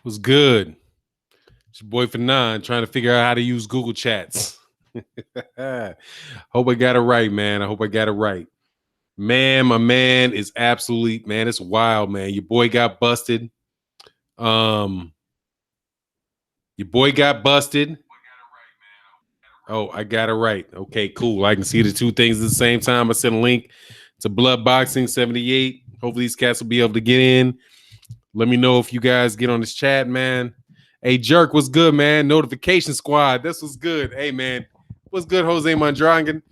Was good. It's your boy Fanon trying to figure out how to use Google Chats. Hope I got it right, man. I hope I got it right. Man, my man is absolutely, man, it's wild, man. Your boy got busted. Your boy got busted. Oh, I got it right. Okay, cool. I can see the two things at the same time. I sent a link to Bloodboxing 78. Hopefully these cats will be able to get in. Let me know if you guys get on this chat, man. Hey, Jerk, what's good, man? Notification Squad. This was good. Hey, man. What's good, Jose Mondragon?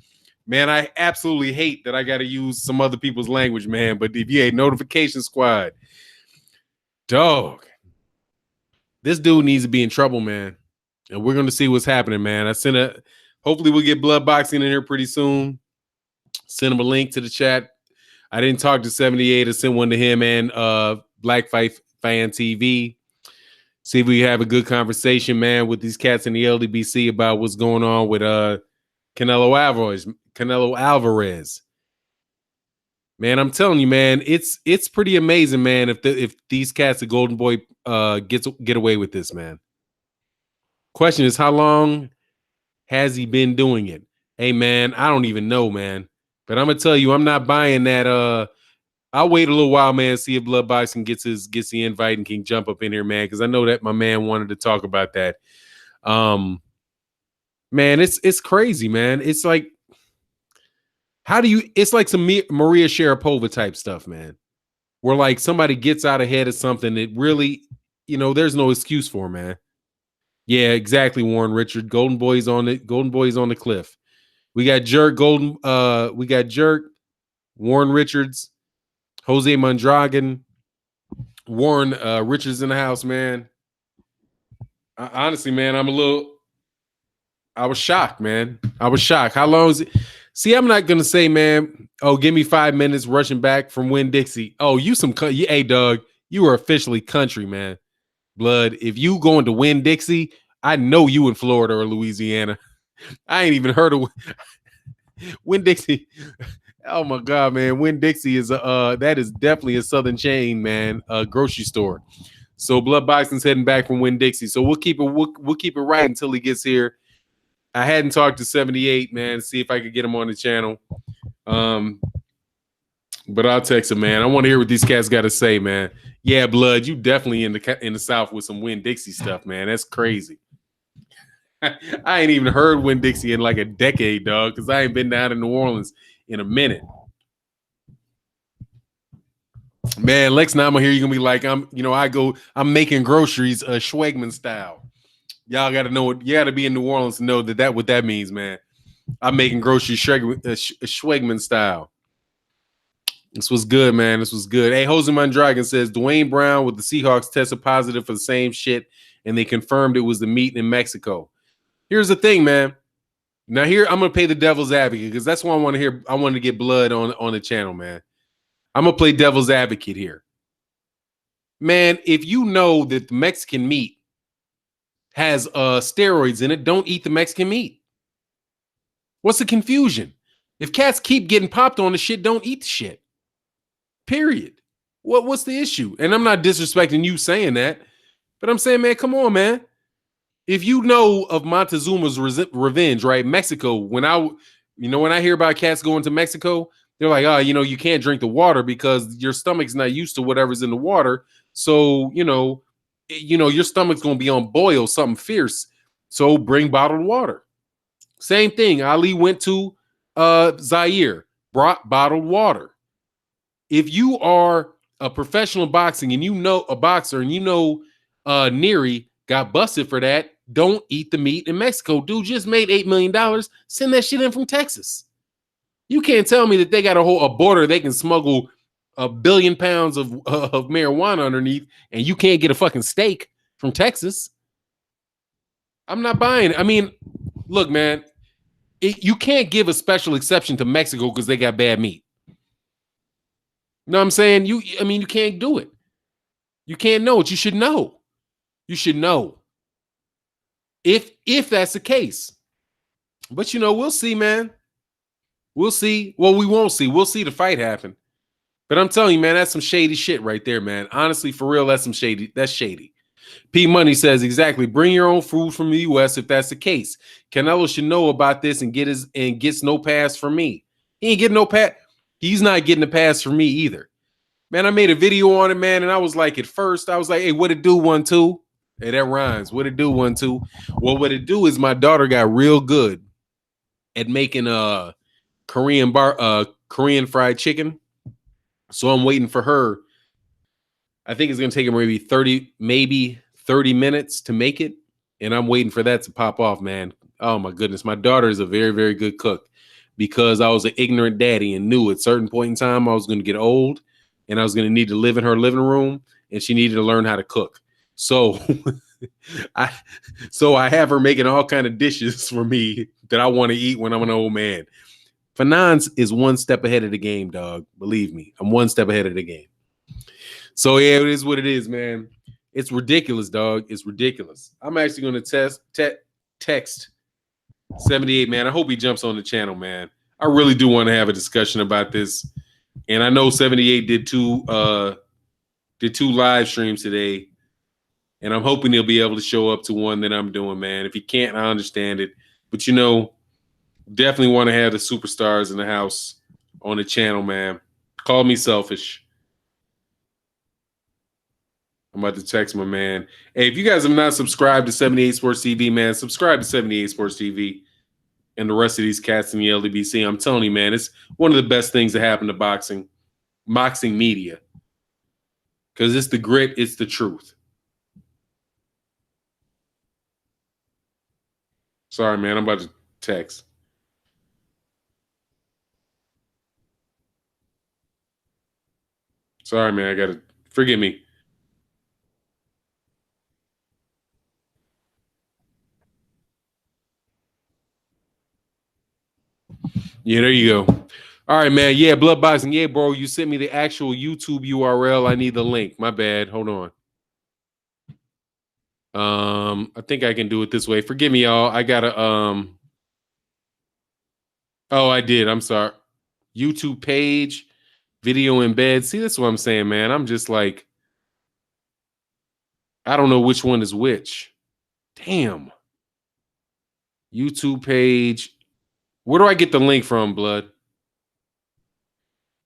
Man, I absolutely hate that I got to use some other people's language, man. But if you ain't Notification Squad, dog, this dude needs to be in trouble, man. And we're going to see what's happening, man. Hopefully we'll get Bloodboxing in here pretty soon. Send him a link to the chat. I didn't talk to 78. I sent one to him and Black Fight Fan TV. See if we have a good conversation, man, with these cats in the Ldbc about what's going on with Canelo Alvarez. Man, I'm telling you, man, it's pretty amazing, man, if these cats at Golden Boy get away with this, man. Question is, how long has he been doing it? Hey, man, I don't even know, man. But I'm gonna tell you, I'm not buying that. I'll wait a little while, man, see if Bloodboxing gets the invite and can jump up in here, man, because I know that my man wanted to talk about that. Man, it's crazy, man. It's like, it's like some Maria Sharapova type stuff, man, where like somebody gets out ahead of something that really, there's no excuse for, man. Yeah, exactly, Warren Richard. Golden Boy's on the cliff. We got Jerk, Warren Richards, Jose Mondragon, Warren Richards in the house, man. Honestly, man, I was shocked, man. I was shocked. How long is it? See, I'm not gonna say, man, oh, give me 5 minutes rushing back from Winn-Dixie. Oh, hey, Doug, you are officially country, man. Blood, if you going to Winn-Dixie, I know you in Florida or Louisiana. I ain't even heard of Winn-Dixie. Oh my God, man. Winn-Dixie is that is definitely a southern chain, man, grocery store. So Bloodboxing's heading back from Winn-Dixie. So we'll keep it right until he gets here. I hadn't talked to 78, man, to see if I could get him on the channel. But I'll text him, man. I want to hear what these cats got to say, man. Yeah, Blood, you definitely in the South with some Winn-Dixie stuff, man. That's crazy. I ain't even heard Winn-Dixie in like a decade, dog, because I ain't been down in New Orleans in a minute. Man, Lex, now I'm here. You're gonna be like, I'm making groceries Schwegman style. Y'all gotta know it. You gotta be in New Orleans to know what that means, man. I'm making groceries Schwegman style. This was good, man. This was good. Hey, Jose Mondragon says Dwayne Brown with the Seahawks tested positive for the same shit, and they confirmed it was the meat in Mexico. Here's the thing, man. Now here, I'm going to play the devil's advocate because that's what I want to hear. I wanted to get Blood on the channel, man. I'm going to play devil's advocate here. Man, if you know that the Mexican meat has steroids in it, don't eat the Mexican meat. What's the confusion? If cats keep getting popped on the shit, don't eat the shit. Period. What's the issue? And I'm not disrespecting you saying that, but I'm saying, man, come on, man. If you know of Montezuma's revenge, right? Mexico, when I hear about cats going to Mexico, they're like, oh, you can't drink the water because your stomach's not used to whatever's in the water. So, your stomach's going to be on boil, something fierce. So bring bottled water. Same thing. Ali went to Zaire, brought bottled water. If you are a professional boxing and a boxer and Neary got busted for that, don't eat the meat in Mexico. Dude just made $8 million. Send that shit in from Texas. You can't tell me that they got a border they can smuggle 1 billion pounds of marijuana underneath and you can't get a fucking steak from Texas. I'm not buying it. I mean, look, man, you can't give a special exception to Mexico because they got bad meat. You know what I'm saying? You can't do it. You can't know it. You should know. You should know. If that's the case. But we'll see, man. We'll see. Well, we won't see. We'll see the fight happen. But I'm telling you, man, that's some shady shit right there, man. Honestly, for real, that's some shady. That's shady. P Money says exactly. Bring your own food from the U.S. if that's the case. Canelo should know about this and gets no pass from me. He ain't getting no pass. He's not getting a pass from me either. Man, I made a video on it, man, and I was like, at first, I was like, hey, what it do, 1 2? Hey, that rhymes. What it do, 1 2? Well, what it do is my daughter got real good at making Korean fried chicken. So I'm waiting for her. I think it's gonna take her maybe 30 minutes to make it. And I'm waiting for that to pop off, man. Oh my goodness. My daughter is a very, very good cook because I was an ignorant daddy and knew at a certain point in time I was gonna get old and I was gonna need to live in her living room and she needed to learn how to cook. So I have her making all kind of dishes for me that I want to eat when I'm an old man. Finance is one step ahead of the game, dog. Believe me, I'm one step ahead of the game. So yeah, it is what it is, man. It's ridiculous, dog. It's ridiculous. I'm actually going to text 78, man. I hope he jumps on the channel, man. I really do want to have a discussion about this. And I know 78 did two live streams today. And I'm hoping he'll be able to show up to one that I'm doing, man. If he can't, I understand it. But, you know, definitely want to have the superstars in the house on the channel, man. Call me selfish. I'm about to text my man. Hey, if you guys have not subscribed to 78 Sports TV, man, subscribe to 78 Sports TV and the rest of these cats in the Ldbc. I'm telling you, man, it's one of the best things that happened to boxing media. Because it's the grit, it's the truth. Sorry, man, I'm about to text. Sorry, man, I got to forgive me. Yeah, there you go. All right, man. Yeah, Bloodboxing. Yeah, bro, you sent me the actual YouTube URL. I need the link. My bad. Hold on. I think I can do it this way. Forgive me, y'all. I gotta oh, I did. I'm sorry. YouTube page, video embed. See, that's what I'm saying, man. I'm just like, I don't know which one is which. Damn. YouTube page. Where do I get the link from, Blood?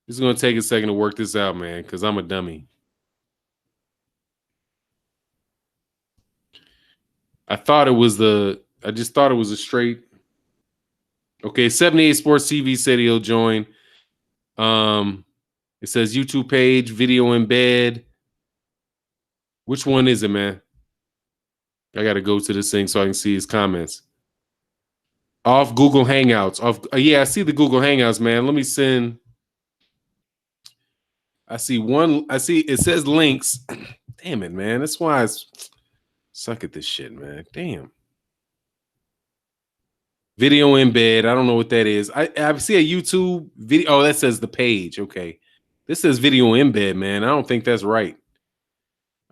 It's gonna take a second to work this out, man, because I'm a dummy. I just thought it was a straight. Okay, 78 Sports TV said he'll join. It says YouTube page, video embed. Which one is it, man? I got to go to this thing so I can see his comments. Off Google Hangouts. Yeah, I see the Google Hangouts, man. Let me send. I see it says links. Damn it, man. That's why I suck at this shit, man. Damn. Video embed. I don't know what that is. I see a YouTube video. Oh, that says the page. Okay. This says video embed, man. I don't think that's right.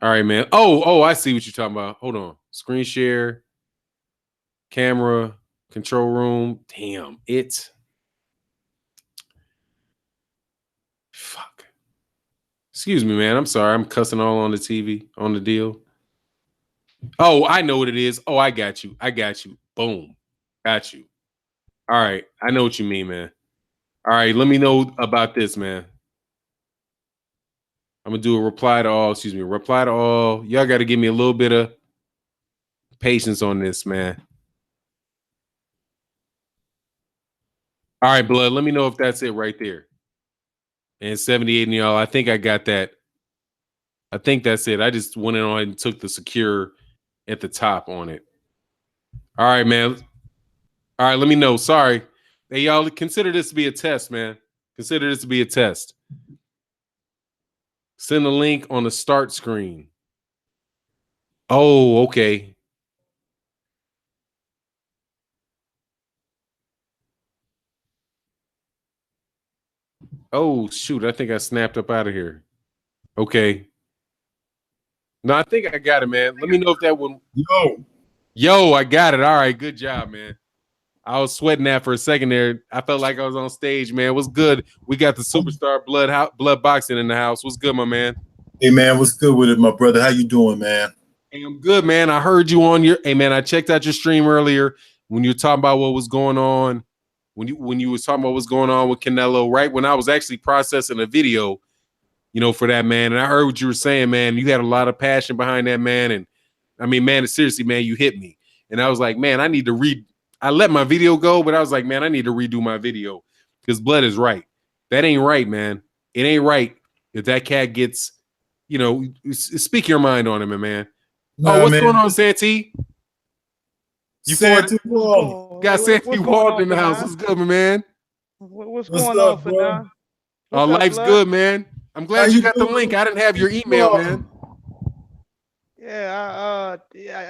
All right, man. Oh, I see what you're talking about. Hold on. Screen share, camera, control room. Damn, fuck. Excuse me, man. I'm sorry. I'm cussing all on the TV, on the deal. Oh, I know what it is. Oh, I got you. Boom. Got you. All right. I know what you mean, man. All right. Let me know about this, man. I'm going to do a reply to all. Excuse me. Reply to all. Y'all got to give me a little bit of patience on this, man. All right, Blood. Let me know if that's it right there. And 78 and y'all, I think I got that. I think that's it. I just went on and took the secure at the top on it. All right, man. All right, let me know. Sorry. Hey, y'all, consider this to be a test, man. Consider this to be a test. Send the link on the start screen. Oh, okay. Oh, shoot. I think I snapped up out of here. Okay. No, I think I got it, man. Let me know if that one. Yo, I got it. All right. Good job, man. I was sweating that for a second there. I felt like I was on stage, man. What's good? We got the superstar Bloodboxing in the house. What's good, my man? Hey, man. What's good with it, my brother? How you doing, man? Hey, I'm good, man. I heard you on your. Hey, man, I checked out your stream earlier when you were talking about what was going on. When you was talking about what's going on with Canelo, right? When I was actually processing a video, for that man, and I heard what you were saying, man. You had a lot of passion behind that, man. And I mean, man, seriously, man, you hit me. And I was like, man, I need to read. I let my video go, but I was like, man, I need to redo my video because Blood is right. That ain't right, man. It ain't right if that cat gets, speak your mind on him, man. Oh, Nah, what's man. going on, Santee? You for Santee Walden. got Santee What's going Walden on, in the house. Fanon? What's good, my man? What's What's going on, up, bro? Fanon? What's up, Life's Blood? good, man. I'm How glad you you got the doing? link. I didn't have your Santee email, Walden. man. Yeah,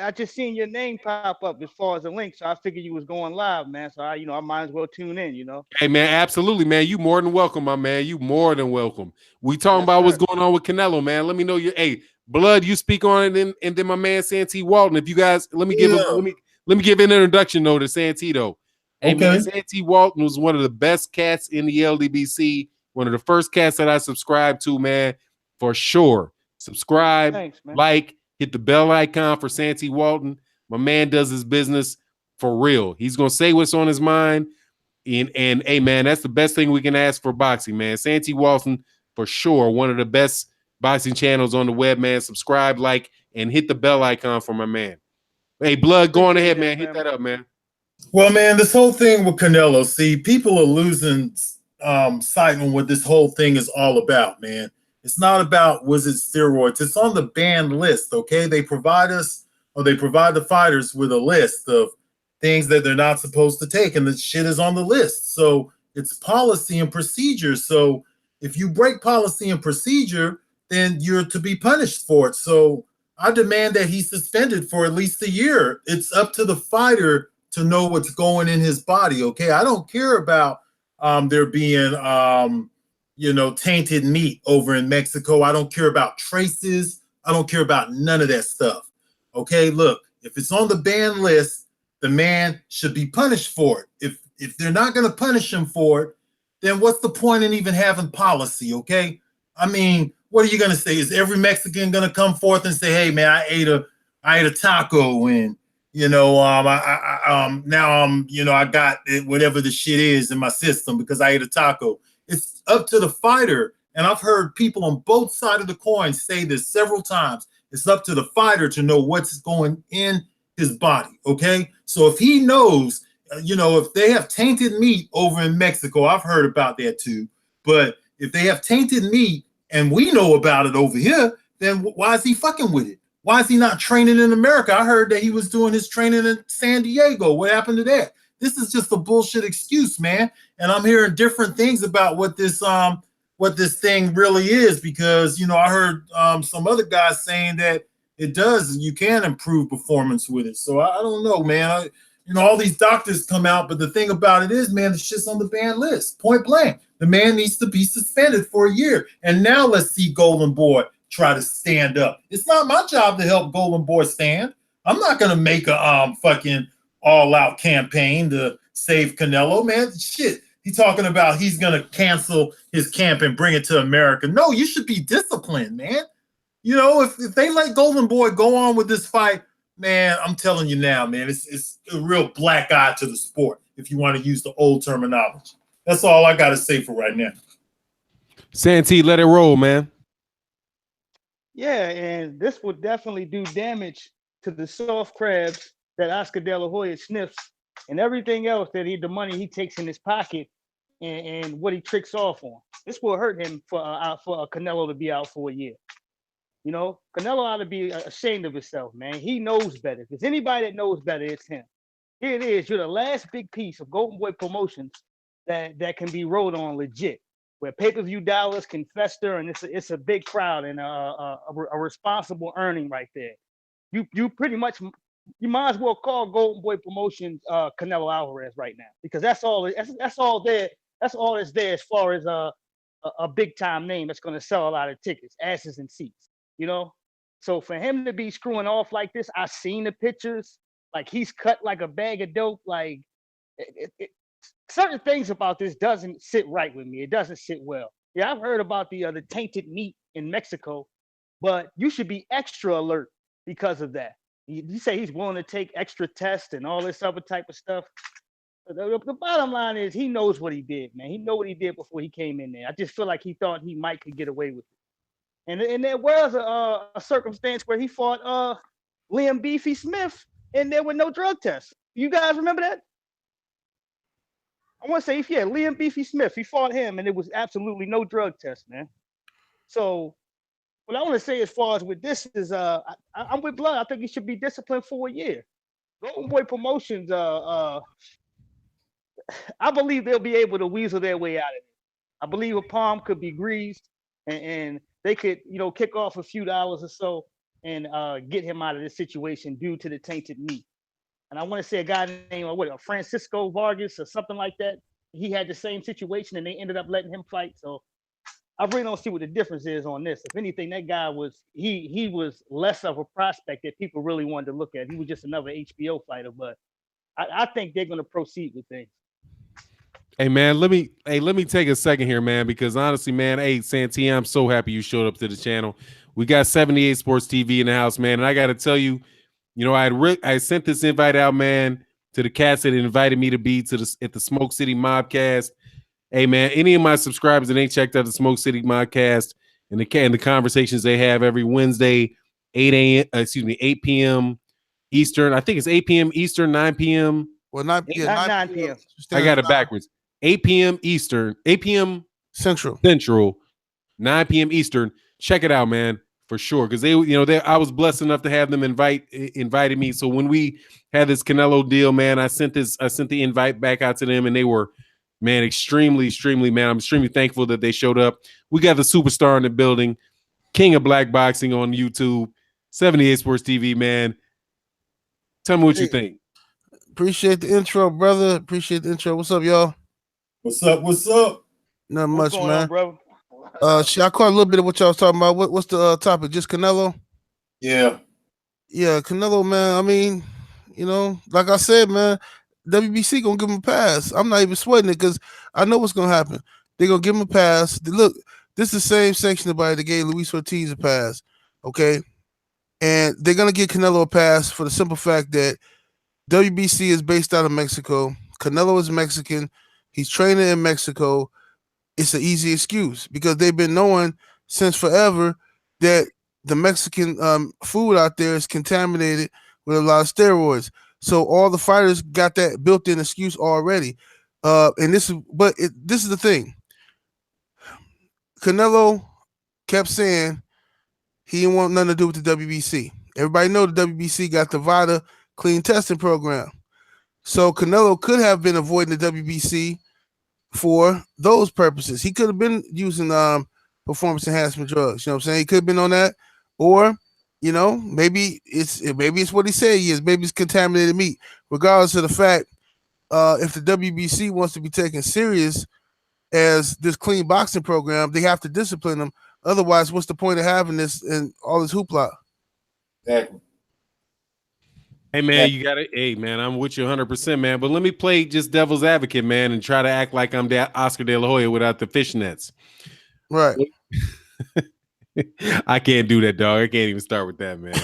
I just seen your name pop up as far as the link, so I figured you was going live, man. So I might as well tune in. Hey, man, absolutely, man. You more than welcome, my man. You more than welcome. We talking Yes, about what's sir. going on with Canelo, man. Let me know your Blood. You speak on it, and then my man Santee Walton. If you guys, let me give an introduction though to Santee though. Hey, man, Okay. Santee Walton was one of the best cats in the Ldbc. One of the first cats that I subscribed to, man, for sure. Subscribe, Thanks, man. like, hit the bell icon for Santee Walton. My man does his business for real. He's gonna say what's on his mind. And hey, man, that's the best thing we can ask for boxing, man. Santee Walton, for sure, one of the best boxing channels on the web, man. Subscribe, like, and hit the bell icon for my man. Hey, Blood, go on ahead, man. Hit that up, man. Well, man, this whole thing with Canelo, see, people are losing sight on what this whole thing is all about, man. It's not about was it steroids. It's on the banned list, okay? They provide the fighters with a list of things that they're not supposed to take, and the shit is on the list. So it's policy and procedure. So if you break policy and procedure, then you're to be punished for it. So I demand that he's suspended for at least a year. It's up to the fighter to know what's going in his body. Okay, I don't care about there being tainted meat over in Mexico. I don't care about traces. I don't care about none of that stuff. Okay, look, if it's on the ban list, the man should be punished for it. If they're not going to punish him for it, then what's the point in even having policy? Okay, I mean, what are you going to say? Is every Mexican going to come forth and say, "Hey, man, I ate a taco and I got whatever the shit is in my system because I ate a taco." It's up to the fighter. And I've heard people on both sides of the coin say this several times. It's up to the fighter to know what's going in his body. Okay. So if he knows, if they have tainted meat over in Mexico, I've heard about that too. But if they have tainted meat and we know about it over here, then why is he fucking with it? Why is he not training in America? I heard that he was doing his training in San Diego. What happened to that? This is just a bullshit excuse, man. And I'm hearing different things about what this thing really is because I heard some other guys saying that it does. You can improve performance with it. So I don't know, man. All these doctors come out, but the thing about it is, man, it's just on the ban list. Point blank, the man needs to be suspended for a year. And now let's see Golden Boy try to stand up. It's not my job to help Golden Boy stand. I'm not gonna make a fucking all-out campaign to save Canelo, man. Shit, he's talking about he's gonna cancel his camp and bring it to America. No, you should be disciplined, man. If they let Golden Boy go on with this fight, man, I'm telling you now, man, it's a real black eye to the sport, if you want to use the old terminology. That's all I got to say for right now. Santee, let it roll, man. Yeah, and this will definitely do damage to the soft crabs that Oscar De La Hoya sniffs and everything else that the money he takes in his pocket and what he tricks off on. This will hurt him for Canelo to be out for a year. Canelo ought to be ashamed of himself, man. He knows better. If there's anybody that knows better, it's him. Here it is. You're the last big piece of Golden Boy Promotions that can be rode on legit, where pay-per-view dollars can fester, and it's a big crowd and a responsible earning right there. You pretty much you might as well call Golden Boy Promotions Canelo Alvarez right now because that's all there. That's all that's there as far as a big time name that's going to sell a lot of tickets, asses and seats. So for him to be screwing off like this, I've seen the pictures. Like he's cut like a bag of dope. Like certain things about this doesn't sit right with me. It doesn't sit well. Yeah, I've heard about the tainted meat in Mexico, but you should be extra alert because of that. You say he's willing to take extra tests and all this other type of stuff. The bottom line is he knows what he did, man. He know what he did before he came in there. I just feel like he thought he might could get away with it. And there was a circumstance where he fought Liam Beefy Smith and there were no drug tests. You guys remember that? I want to say, Liam Beefy Smith, he fought him and there was absolutely no drug test, man. So what I want to say as far as with this is, I'm with Blood. I think he should be disciplined for a year. Golden Boy Promotions, I believe they'll be able to weasel their way out of it. I believe a palm could be greased and they could, kick off a few dollars or so and get him out of this situation due to the tainted meat. And I want to say a guy named Francisco Vargas or something like that. He had the same situation and they ended up letting him fight. So I really don't see what the difference is on this. If anything, that guy was he was less of a prospect that people really wanted to look at. He was just another HBO fighter, but I think they're going to proceed with things. Hey man, let me take a second here, man, because honestly, man, hey Santia, I'm so happy you showed up to the channel. We got 78 Sports TV in the house, man, and I got to tell you, I sent this invite out, man, to the cats that invited me to be at the Smoke City Mobcast. Hey man, any of my subscribers that ain't checked out the Smoke City Mobcast and the conversations they have every Wednesday, 8 p.m. Eastern. I think it's 8 p.m. Eastern, 9 p.m. Well, 9 p.m. I got it backwards. 8 p.m. Eastern, 8 p.m. Central, 9 p.m. Eastern. Check it out, man, for sure. Because I was blessed enough to have them invited me. So when we had this Canelo deal, man, I sent the invite back out to them, and they were, man, extremely, man. I'm extremely thankful that they showed up. We got the superstar in the building, King of Black Boxing on YouTube, 78 Sports TV, man. Tell me what you think. Appreciate the intro, brother. Appreciate the intro. What's up, y'all? What's up? Not much, man. On, bro? I caught a little bit of what y'all was talking about. What's the topic? Just Canelo? Yeah, Canelo, man. I mean, like I said, man, WBC gonna give him a pass. I'm not even sweating it because I know what's gonna happen. They're gonna give him a pass. Look, this is the same section of body that gave Luis Ortiz a pass, okay? And they're gonna give Canelo a pass for the simple fact that WBC is based out of Mexico. Canelo is Mexican. He's training in Mexico. It's an easy excuse because they've been knowing since forever that the Mexican food out there is contaminated with a lot of steroids. So all the fighters got that built-in excuse already. And this is the thing. Canelo kept saying he didn't want nothing to do with the WBC. Everybody know the WBC got the VADA clean testing program. So Canelo could have been avoiding the WBC for those purposes. He could have been using performance enhancement drugs. You know what I'm saying? He could have been on that. Or, maybe it's what he said he is. Maybe it's contaminated meat. Regardless of the fact, if the WBC wants to be taken serious as this clean boxing program, they have to discipline them. Otherwise, what's the point of having this and all this hoopla? exactly. Hey man, you got it. Hey man, I'm with you 100%, man. But let me play just devil's advocate, man, and try to act like I'm Oscar De La Hoya without the fishnets. Right. I can't do that, dog. I can't even start with that, man.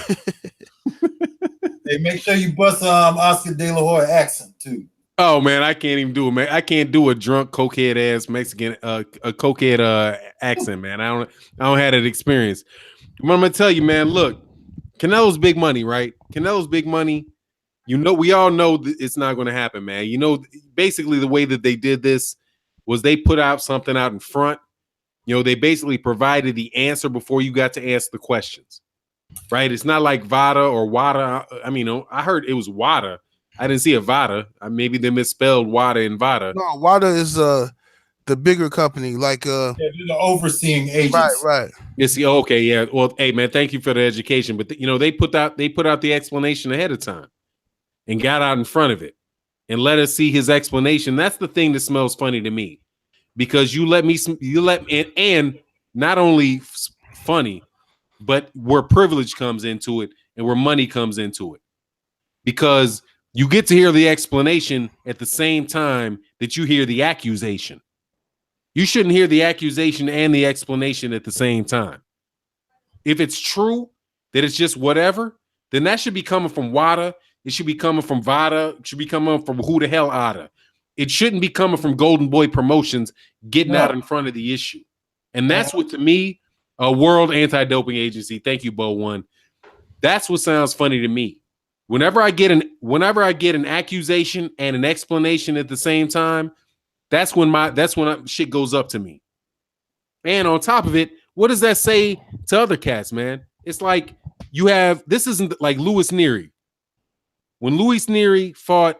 Hey, make sure you bust Oscar De La Hoya accent too. Oh man, I can't even do it, man. I can't do a drunk cokehead ass Mexican a cokehead accent, man. I don't have that experience. What I'm gonna tell you, man. Look, Canelo's big money, right? Canelo's big money. We all know that it's not going to happen, man. Basically the way that they did this was they put out something out in front. They basically provided the answer before you got to ask the questions, right? It's not like VADA or WADA. I mean, I heard it was WADA. I didn't see a VADA. Maybe they misspelled WADA and VADA. No, WADA is the bigger company, like they're the overseeing agents. Right. Yes. Okay. Yeah. Well, hey man, thank you for the education. But they put out the explanation ahead of time, and got out in front of it, and let us see his explanation. That's the thing that smells funny to me, because and not only funny, but where privilege comes into it and where money comes into it, because you get to hear the explanation at the same time that you hear the accusation. You shouldn't hear the accusation and the explanation at the same time. If it's true that it's just whatever, then that should be coming from WADA. It should be coming from VADA. It should be coming from who the hell Ada. It shouldn't be coming from Golden Boy Promotions getting out in front of the issue. And that's what, to me, a World Anti-Doping Agency, thank you, Bo One, that's what sounds funny to me. Whenever I get an accusation and an explanation at the same time, that's when shit goes up to me. And on top of it, what does that say to other cats, man? It's like this isn't like Louis Neary. When Louis Neary fought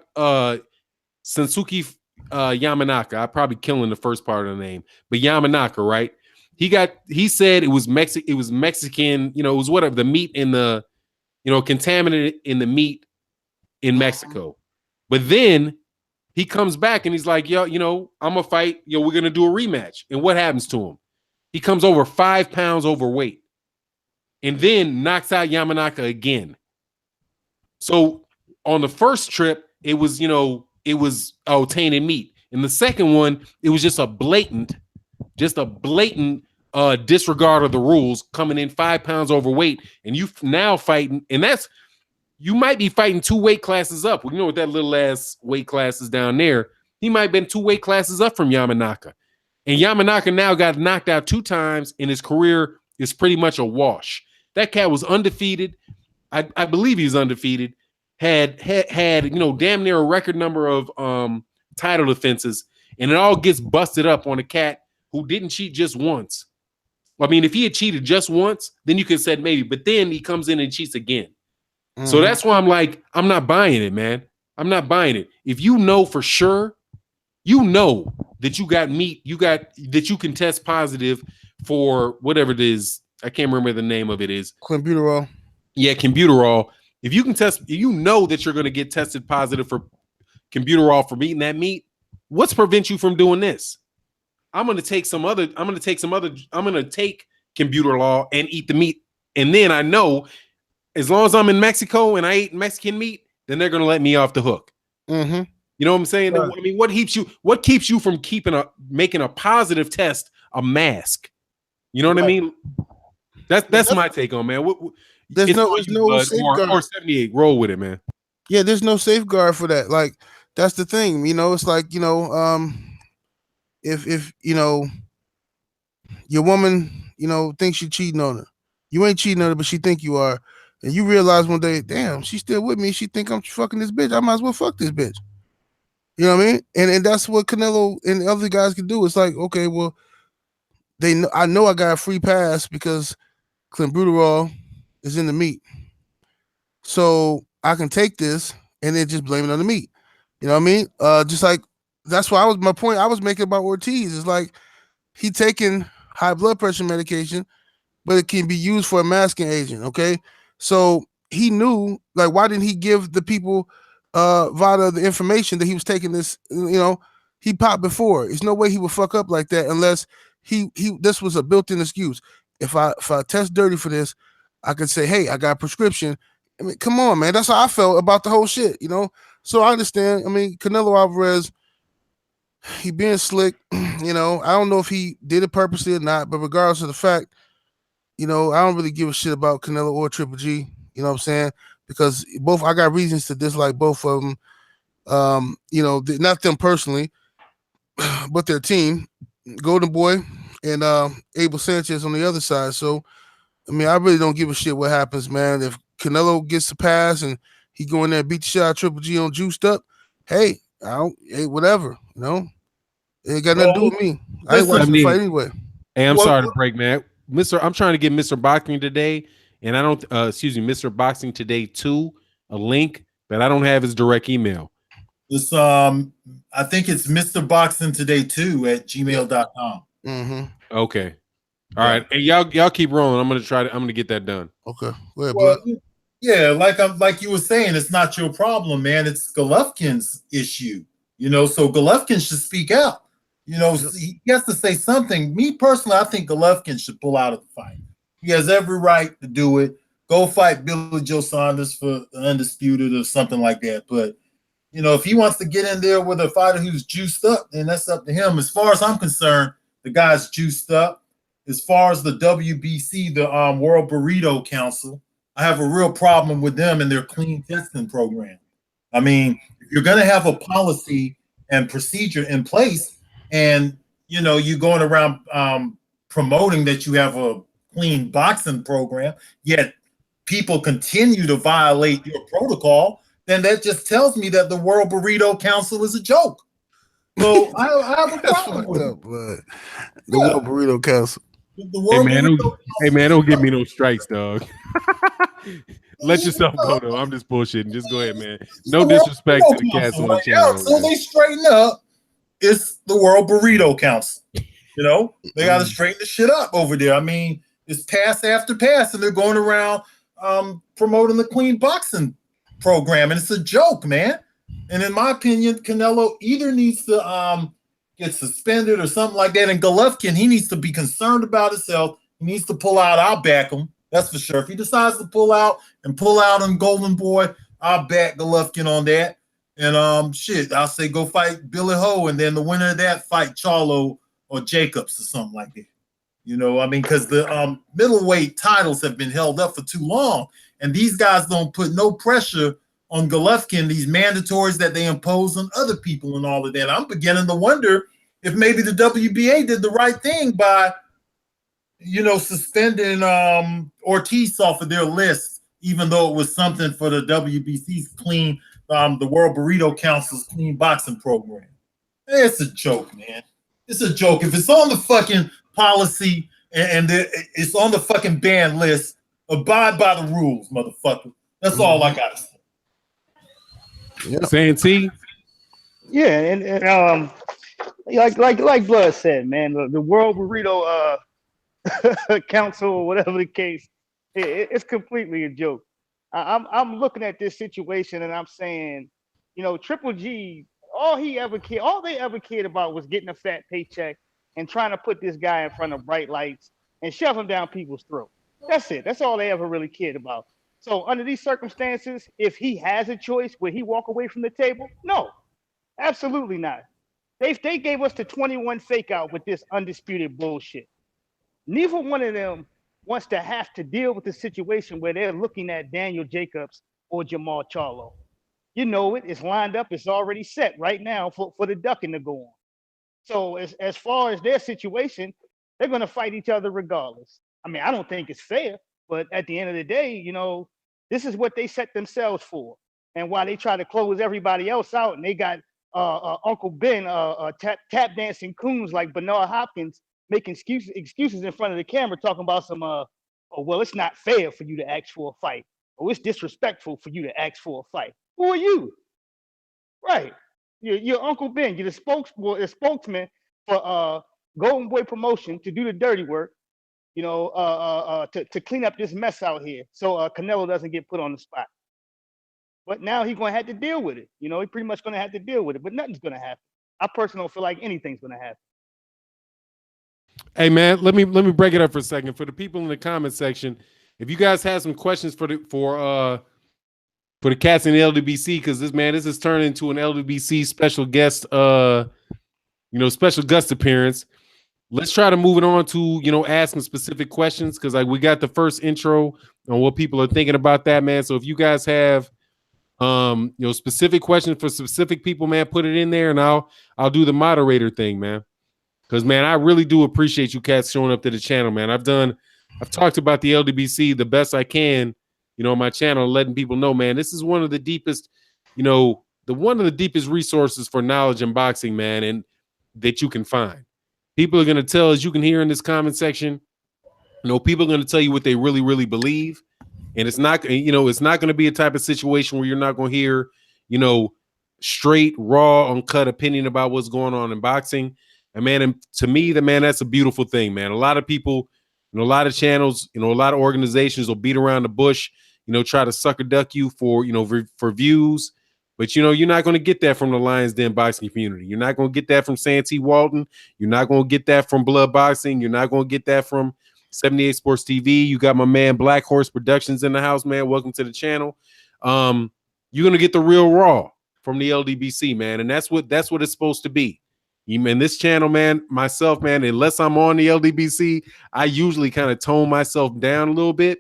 Sensuke Yamanaka, I'm probably killing the first part of the name, but Yamanaka, right? He said it was Mexican, it was whatever, the meat in the, contaminated in the meat in Mexico. But then he comes back and he's like, yo, I'm gonna fight, we're gonna do a rematch. And what happens to him? He comes over 5 pounds overweight and then knocks out Yamanaka again. So on the first trip, it was, tainted meat. In the second one, it was just a blatant disregard of the rules, coming in 5 pounds overweight, and you now fighting, and you might be fighting 2 weight classes up. Well, what that little ass weight class is down there. He might have been 2 weight classes up from Yamanaka. And Yamanaka now got knocked out 2 times, and his career is pretty much a wash. That cat was undefeated. I believe he's undefeated. Had damn near a record number of title defenses, and it all gets busted up on a cat who didn't cheat just once. I mean, if he had cheated just once, then you could have said maybe, but then he comes in and cheats again. Mm-hmm. So that's why I'm like, I'm not buying it, man. I'm not buying it. If you know for sure, that you got meat, that you can test positive for whatever it is. I can't remember the name of it is. Clenbuterol. Yeah, clenbuterol. If you can test, that you're going to get tested positive for clenbuterol from eating that meat, what's prevent you from doing this? I'm going to take clenbuterol and eat the meat. And then I know as long as I'm in Mexico and I eat Mexican meat, then they're going to let me off the hook. Mm-hmm. You know what I'm saying? Right. I mean, what keeps you from making a positive test a mask? You know what I mean? That's my take on, man. There's no safeguard. Or 78, roll with it, man. Yeah, there's no safeguard for that. Like, that's the thing. It's like, if your woman, thinks you're cheating on her. You ain't cheating on her, but she think you are. And you realize one day, damn, she's still with me. She think I'm fucking this bitch. I might as well fuck this bitch. You know what I mean? And that's what Canelo and other guys can do. It's like, okay, well, I know I got a free pass because clenbuterol is in the meat. So I can take this and then just blame it on the meat. You know what I mean? Just like, that's why my point I was making about Ortiz is like, he taking high blood pressure medication, but it can be used for a masking agent. Okay. So he knew, like, why didn't he give the people VADA the information that he was taking this, he popped before. There's no way he would fuck up like that unless this was a built-in excuse. If I test dirty for this, I could say, hey, I got a prescription. I mean, come on, man. That's how I felt about the whole shit, So I understand. I mean, Canelo Alvarez, he being slick, I don't know if he did it purposely or not, but regardless of the fact, I don't really give a shit about Canelo or Triple G, you know what I'm saying? Because I got reasons to dislike both of them. Not them personally, but their team, Golden Boy and Abel Sanchez on the other side. So, I mean, I really don't give a shit what happens, man. If Canelo gets the pass and he go in there and beat the shit out of Triple G on juiced up, hey, whatever, It ain't got nothing to do with me. I ain't watching the fight anyway. Hey, I'm sorry to break, man. I'm trying to get Mr. Boxing Today, and I don't, Mr. Boxing Today 2, a link, but I don't have his direct email. It's, I think it's Mr. Boxing Today 2 at gmail.com. Mm-hmm. Okay. All right. Hey, y'all keep rolling. I'm gonna get that done. Okay. Go ahead, well, yeah, like you were saying, it's not your problem, man. It's Golovkin's issue. So Golovkin should speak out. He has to say something. Me personally, I think Golovkin should pull out of the fight. He has every right to do it. Go fight Billy Joe Saunders for the Undisputed or something like that. But, if he wants to get in there with a fighter who's juiced up, then that's up to him. As far as I'm concerned, the guy's juiced up. As far as the WBC, the World Burrito Council, I have a real problem with them and their clean testing program. I mean, if you're going to have a policy and procedure in place, and you're going around promoting that you have a clean boxing program, yet people continue to violate your protocol, then that just tells me that the World Burrito Council is a joke. So I have a problem with it. The World Burrito Council. Hey man, don't give me no strikes, dog. Let yourself go though. I'm just bullshitting. Just go ahead, man. No disrespect to the cats on the channel. So they straighten up. It's the World Burrito Council. They got to straighten the shit up over there. I mean, it's pass after pass, and they're going around promoting the clean boxing program, and it's a joke, man. And in my opinion, Canelo either needs to get suspended or something like that. And Golovkin, he needs to be concerned about himself. He needs to pull out. I'll back him. That's for sure. If he decides to pull out on Golden Boy, I'll back Golovkin on that. And I'll say go fight Billy Ho, and then the winner of that fight Charlo or Jacobs or something like that. Because the middleweight titles have been held up for too long, and these guys don't put no pressure on Golovkin, these mandatories that they impose on other people and all of that. I'm beginning to wonder if maybe the WBA did the right thing by, suspending Ortiz off of their list, even though it was something for the WBC's clean, the World Burrito Council's clean boxing program. It's a joke, man. It's a joke. If it's on the fucking policy and it's on the fucking ban list, abide by the rules, motherfucker. That's all I got to say. Saying T? Yeah, and like Blood said, man, the World Burrito Council or whatever the case, it's completely a joke. I'm looking at this situation and I'm saying, Triple G, all they ever cared about was getting a fat paycheck and trying to put this guy in front of bright lights and shove him down people's throat. That's it. That's all they ever really cared about. So under these circumstances, if he has a choice, will he walk away from the table? No, absolutely not. They gave us the 21 fake out with this undisputed bullshit. Neither one of them wants to have to deal with the situation where they're looking at Daniel Jacobs or Jamal Charlo. It's lined up. It's already set right now for the ducking to go on. So as far as their situation, they're going to fight each other regardless. I mean, I don't think it's fair. But at the end of the day, this is what they set themselves for. And while they try to close everybody else out, and they got Uncle Ben tap dancing coons like Bernard Hopkins making excuses in front of the camera, talking about some, well, it's not fair for you to ask for a fight, or it's disrespectful for you to ask for a fight. Who are you? Right. You're Uncle Ben. You're the spokesman for Golden Boy Promotion to do the dirty work. To clean up this mess out here, so Canelo doesn't get put on the spot. But now he's going to have to deal with it. He's pretty much going to have to deal with it. But nothing's going to happen. I personally don't feel like anything's going to happen. Hey man, let me break it up for a second for the people in the comment section. If you guys have some questions for the cats in the Ldbc, because this has turned into an Ldbc special guest, special guest appearance. Let's try to move it on to, asking specific questions, because we got the first intro on what people are thinking about that, man. So if you guys have, specific questions for specific people, man, put it in there, and I'll do the moderator thing, man. Because, man, I really do appreciate you cats showing up to the channel, man. I've talked about the Ldbc the best I can, on my channel, letting people know, man, this is one of the deepest, one of the deepest resources for knowledge in boxing, man, and that you can find. People are going to tell, as you can hear in this comment section, people are going to tell you what they really, really believe. And it's not, it's not going to be a type of situation where you're not going to hear, straight, raw, uncut opinion about what's going on in boxing. And man, to me, that's a beautiful thing, man. A lot of people, a lot of channels, a lot of organizations will beat around the bush, try to sucker duck you for, for views. But, you're not going to get that from the Lions Den boxing community. You're not going to get that from Santee Walton. You're not going to get that from Bloodboxing. You're not going to get that from 78 Sports TV. You got my man Black Horse Productions in the house, man. Welcome to the channel. You're going to get the real raw from the Ldbc, man. And that's what it's supposed to be. Man, this channel, man, myself, man, unless I'm on the Ldbc, I usually kind of tone myself down a little bit.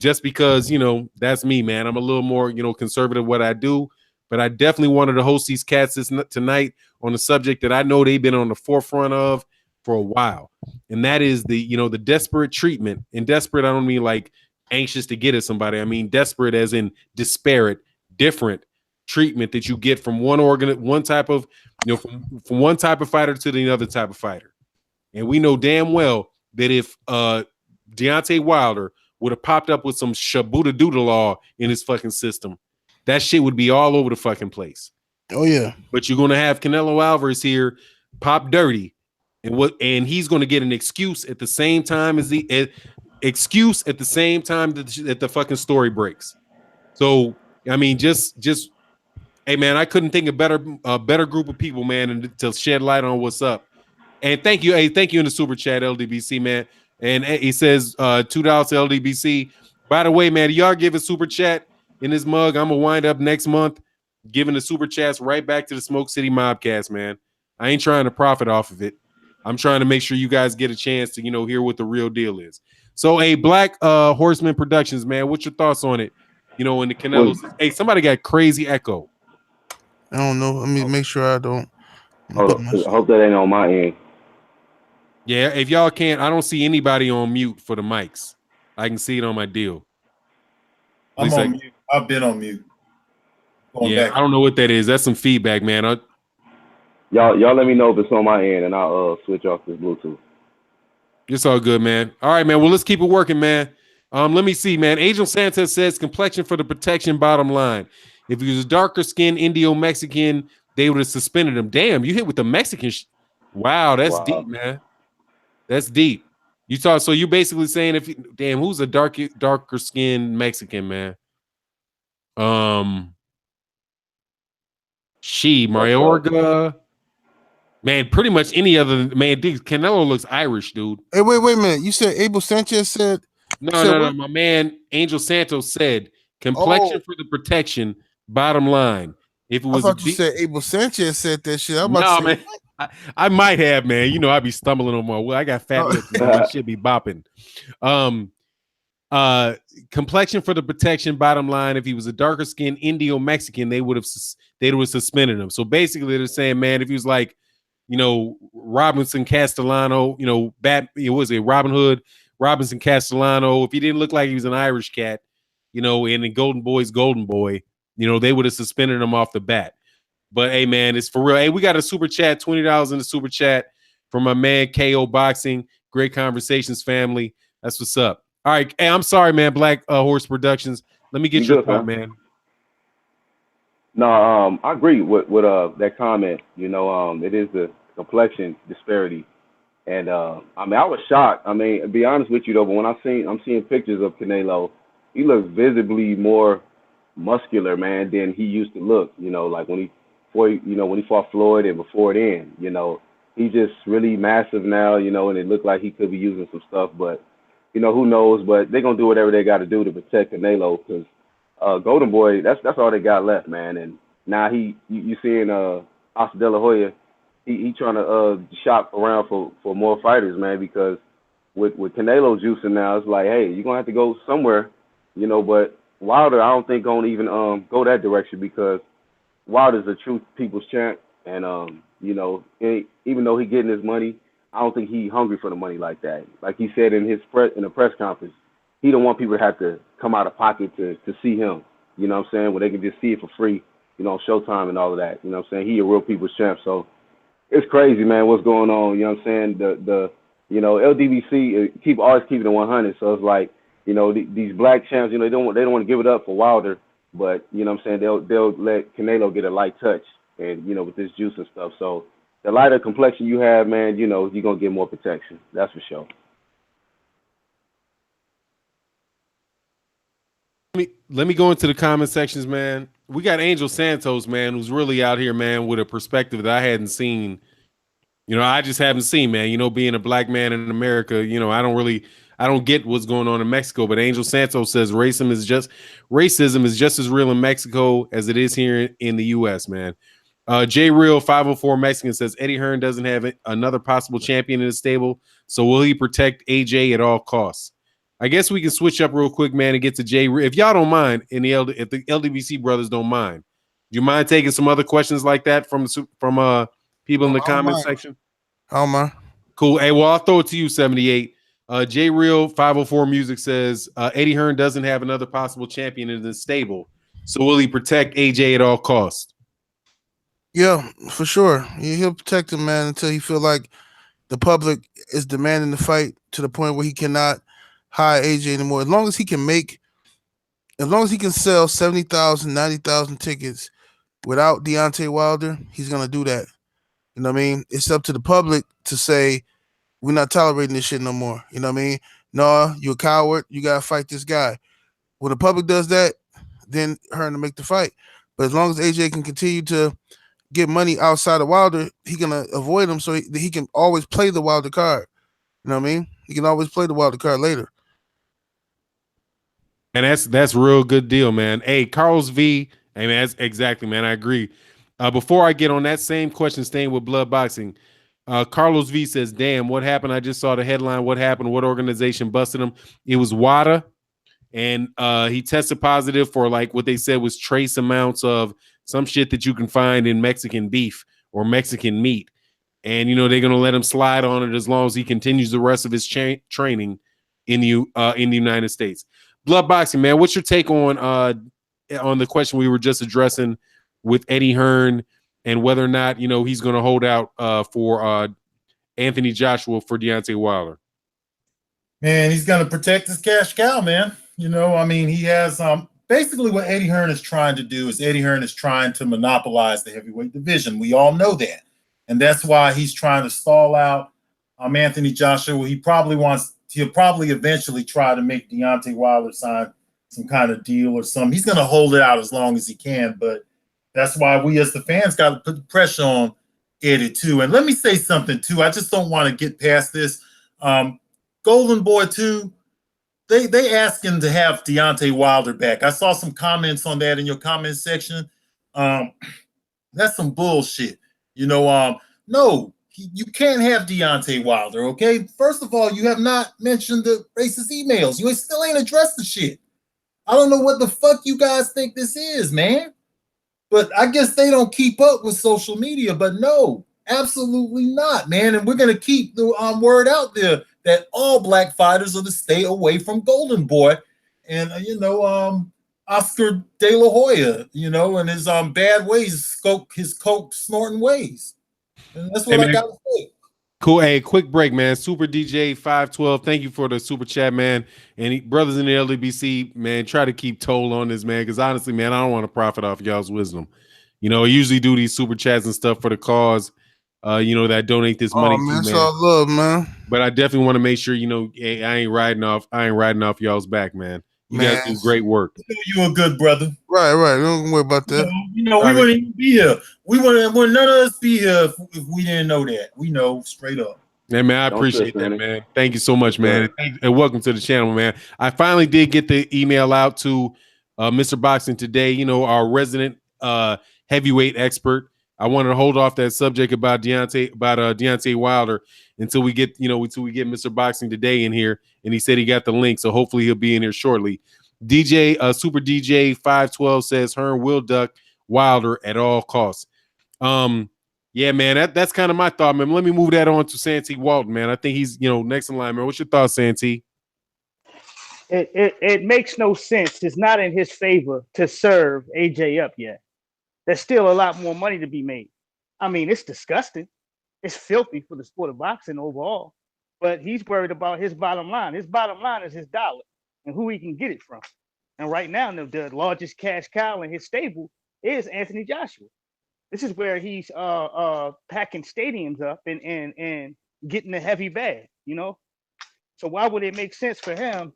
just because, you know, that's me, man. I'm a little more, you know, conservative what I do, but I definitely wanted to host these cats tonight on a subject that I know they've been on the forefront of for a while. And that is the, you know, the desperate treatment. And desperate, I don't mean like anxious to get at somebody. I mean desperate as in disparate, different treatment that you get from one type of, you know, from one type of fighter to the other type of fighter. And we know damn well that if Deontay Wilder would have popped up with some shabuda doodle law in his fucking system, that shit would be all over the fucking place. Oh yeah. But you're gonna have Canelo Alvarez here pop dirty, and he's gonna get an excuse at the same time as excuse at the same time that the fucking story breaks. So I mean, just hey man, I couldn't think of better group of people, man, and to shed light on what's up. And thank you, hey, thank you in the super chat, LDBC, man. And he says $2 to LDBC. By the way, man, y'all give a super chat in this mug. I'm gonna wind up next month giving the super chats right back to the Smoke City Mobcast, man. I ain't trying to profit off of it. I'm trying to make sure you guys get a chance to, you know, hear what the real deal is. So, hey, Black Horseman Productions, man, what's your thoughts on it? You know, in the Canelo. Hey, somebody got crazy echo. I don't know. Let me make sure I don't. Hold on. I hope that ain't on my end. Yeah, if y'all can't, I don't see anybody on mute for the mics. I can see it on my deal. I'm on mute. I've been on mute. Yeah, I don't know what that is. That's some feedback, man. Y'all let me know if it's on my end, and I'll switch off this Bluetooth. It's all good, man. All right, man. Well, let's keep it working, man. Let me see, man. Angel Sanchez says complexion for the protection, bottom line. If he was a darker skinned Indio-Mexican, they would have suspended him. Damn, you hit with the Mexican. Wow, that's deep, man. That's deep. You talk. So you're basically saying damn, who's a darker skinned Mexican, man? Mayorga. Man, pretty much any other man. Canelo looks Irish, dude. Hey, wait a minute. You said Abel Sanchez said no. My man Angel Santos said complexion for the protection. Bottom line, if it was, I thought you said Abel Sanchez said that shit. I'm about to say, man. I might have, man. You know, I be stumbling on my. I got fat lips. I should be bopping. Complexion for the protection. Bottom line, if he was a darker skinned Indio-Mexican, they would have suspended him. So basically, they're saying, man, if he was like, you know, Robinson Castellano, you know, was it Robin Hood, Robinson Castellano? If he didn't look like he was an Irish cat, you know, and the Golden Boy's Golden Boy, you know, they would have suspended him off the bat. But hey, man, it's for real. Hey, we got a super chat, $20 in the super chat from my man KO Boxing. Great conversations, family. That's what's up. All right. Hey, I'm sorry, man. Black Horse Productions. Let me get your thought, man. No, I agree with that comment. You know, it is the complexion disparity, and I mean, I was shocked. I mean, to be honest with you though, but when I'm seeing pictures of Canelo, he looks visibly more muscular, man, than he used to look. You know, like when he fought Floyd and before then. You know, he's just really massive now. You know, and it looked like he could be using some stuff, but you know, who knows? But they're gonna do whatever they got to do to protect Canelo because. Golden Boy, that's all they got left, man. And now you seeing Oscar De La Hoya, he trying to shop around for more fighters, man. Because with Canelo juicing now, it's like, hey, you're gonna have to go somewhere, you know. But Wilder, I don't think gonna even go that direction because Wilder's a true people's champ, and you know, even though he getting his money, I don't think he hungry for the money like that. Like he said in the press conference. He don't want people to have to come out of pocket to see him, you know what I'm saying, where they can just see it for free, you know, Showtime and all of that, you know what I'm saying. He a real people's champ, so it's crazy, man, what's going on, you know what I'm saying. The you know, Ldbc always keeping it 100, so it's like, you know, these black champs, you know, they don't want to give it up for Wilder, but you know what I'm saying, they'll let Canelo get a light touch, and you know, with this juice and stuff. So the lighter complexion you have, man, you know, you're gonna get more protection, that's for sure. Let me go into the comment sections, man. We got Angel Santos, man, who's really out here, man, with a perspective that I hadn't seen. You know, I just haven't seen, man. You know, being a black man in America, you know, I don't get what's going on in Mexico. But Angel Santos says racism is just as real in Mexico as it is here in the U.S., man. J Real 504 Mexican says Eddie Hearn doesn't have another possible champion in the stable, so will he protect AJ at all costs? I guess we can switch up real quick, man, and get to Jay. If y'all don't mind, if the LDBC brothers don't mind, do you mind taking some other questions like that from people in the comment section? I don't mind. Cool. Hey, well, I'll throw it to you, 78. J Real 504 Music says Eddie Hearn doesn't have another possible champion in the stable, so will he protect AJ at all costs? Yeah, for sure. He'll protect him, man, until he feel like the public is demanding the fight to the point where he cannot hire AJ anymore. As long as he can sell 70,000, 90,000 tickets without Deontay Wilder, he's gonna do that. You know what I mean? It's up to the public to say, we're not tolerating this shit no more. You know what I mean? No, you're a coward. You gotta fight this guy. When the public does that, then Hearn to make the fight. But as long as AJ can continue to get money outside of Wilder, he gonna avoid him so he can always play the Wilder card. You know what I mean? He can always play the Wilder card later. And that's real good deal, man. Hey, Carlos V. Hey, man, that's exactly, man. I agree. Before I get on that same question, staying with blood boxing, Carlos V says, damn, what happened? I just saw the headline. What happened? What organization busted him? It was WADA. And he tested positive for like what they said was trace amounts of some shit that you can find in Mexican beef or Mexican meat. And, you know, they're going to let him slide on it as long as he continues the rest of his training in the United States. Blood boxing, man, what's your take on the question we were just addressing with Eddie Hearn and whether or not, you know, he's going to hold out for Anthony Joshua for Deontay Wilder? Man, he's going to protect his cash cow, man. You know, I mean, he has basically what Eddie Hearn is trying to do is Eddie Hearn is trying to monopolize the heavyweight division. We all know that. And that's why he's trying to stall out Anthony Joshua. He'll probably eventually try to make Deontay Wilder sign some kind of deal or something. He's going to hold it out as long as he can, but that's why we as the fans got to put the pressure on Eddie too. And let me say something too. I just don't want to get past this. Golden Boy too, they asking to have Deontay Wilder back. I saw some comments on that in your comment section. That's some bullshit. You know, no, you can't have Deontay Wilder, okay? First of all, you have not mentioned the racist emails. You still ain't addressed the shit. I don't know what the fuck you guys think this is, man. But I guess they don't keep up with social media. But no, absolutely not, man. And we're going to keep the word out there that all black fighters are to stay away from Golden Boy. And, Oscar De La Hoya, you know, and his bad ways, his coke snorting ways. And that's what I got to say. Cool. Hey, quick break, man. Super DJ 512. Thank you for the super chat, man. And brothers in the Ldbc, man, try to keep toll on this, man. Because honestly, man, I don't want to profit off y'all's wisdom. You know, I usually do these super chats and stuff for the cause. You know, that I donate this money to, man. It's all love, man. But I definitely want to make sure, you know, hey, I ain't riding off y'all's back, man. You guys do great work. You a good brother. Right. Don't worry about that. You know, we wouldn't even be here. Would none of us be here if we didn't know that. We know straight up. Yeah, man, I appreciate that, man. Thank you so much, man. And welcome to the channel, man. I finally did get the email out to Mr. Boxing today, you know, our resident heavyweight expert. I wanted to hold off that subject about Deontay Wilder until we get Mr. Boxing today in here, and he said he got the link, so hopefully he'll be in here shortly. Super DJ 512 says Hearn will duck Wilder at all costs. Yeah, man, that's kind of my thought, man. Let me move that on to Santee Walton, man. I think he's, you know, next in line, man. What's your thoughts, Santee? It makes no sense. It's not in his favor to serve AJ up yet. There's still a lot more money to be made. I mean, it's disgusting. It's filthy for the sport of boxing overall. But he's worried about his bottom line. His bottom line is his dollar and who he can get it from. And right now, the largest cash cow in his stable is Anthony Joshua. This is where he's packing stadiums up and getting the heavy bag, you know? So why would it make sense for him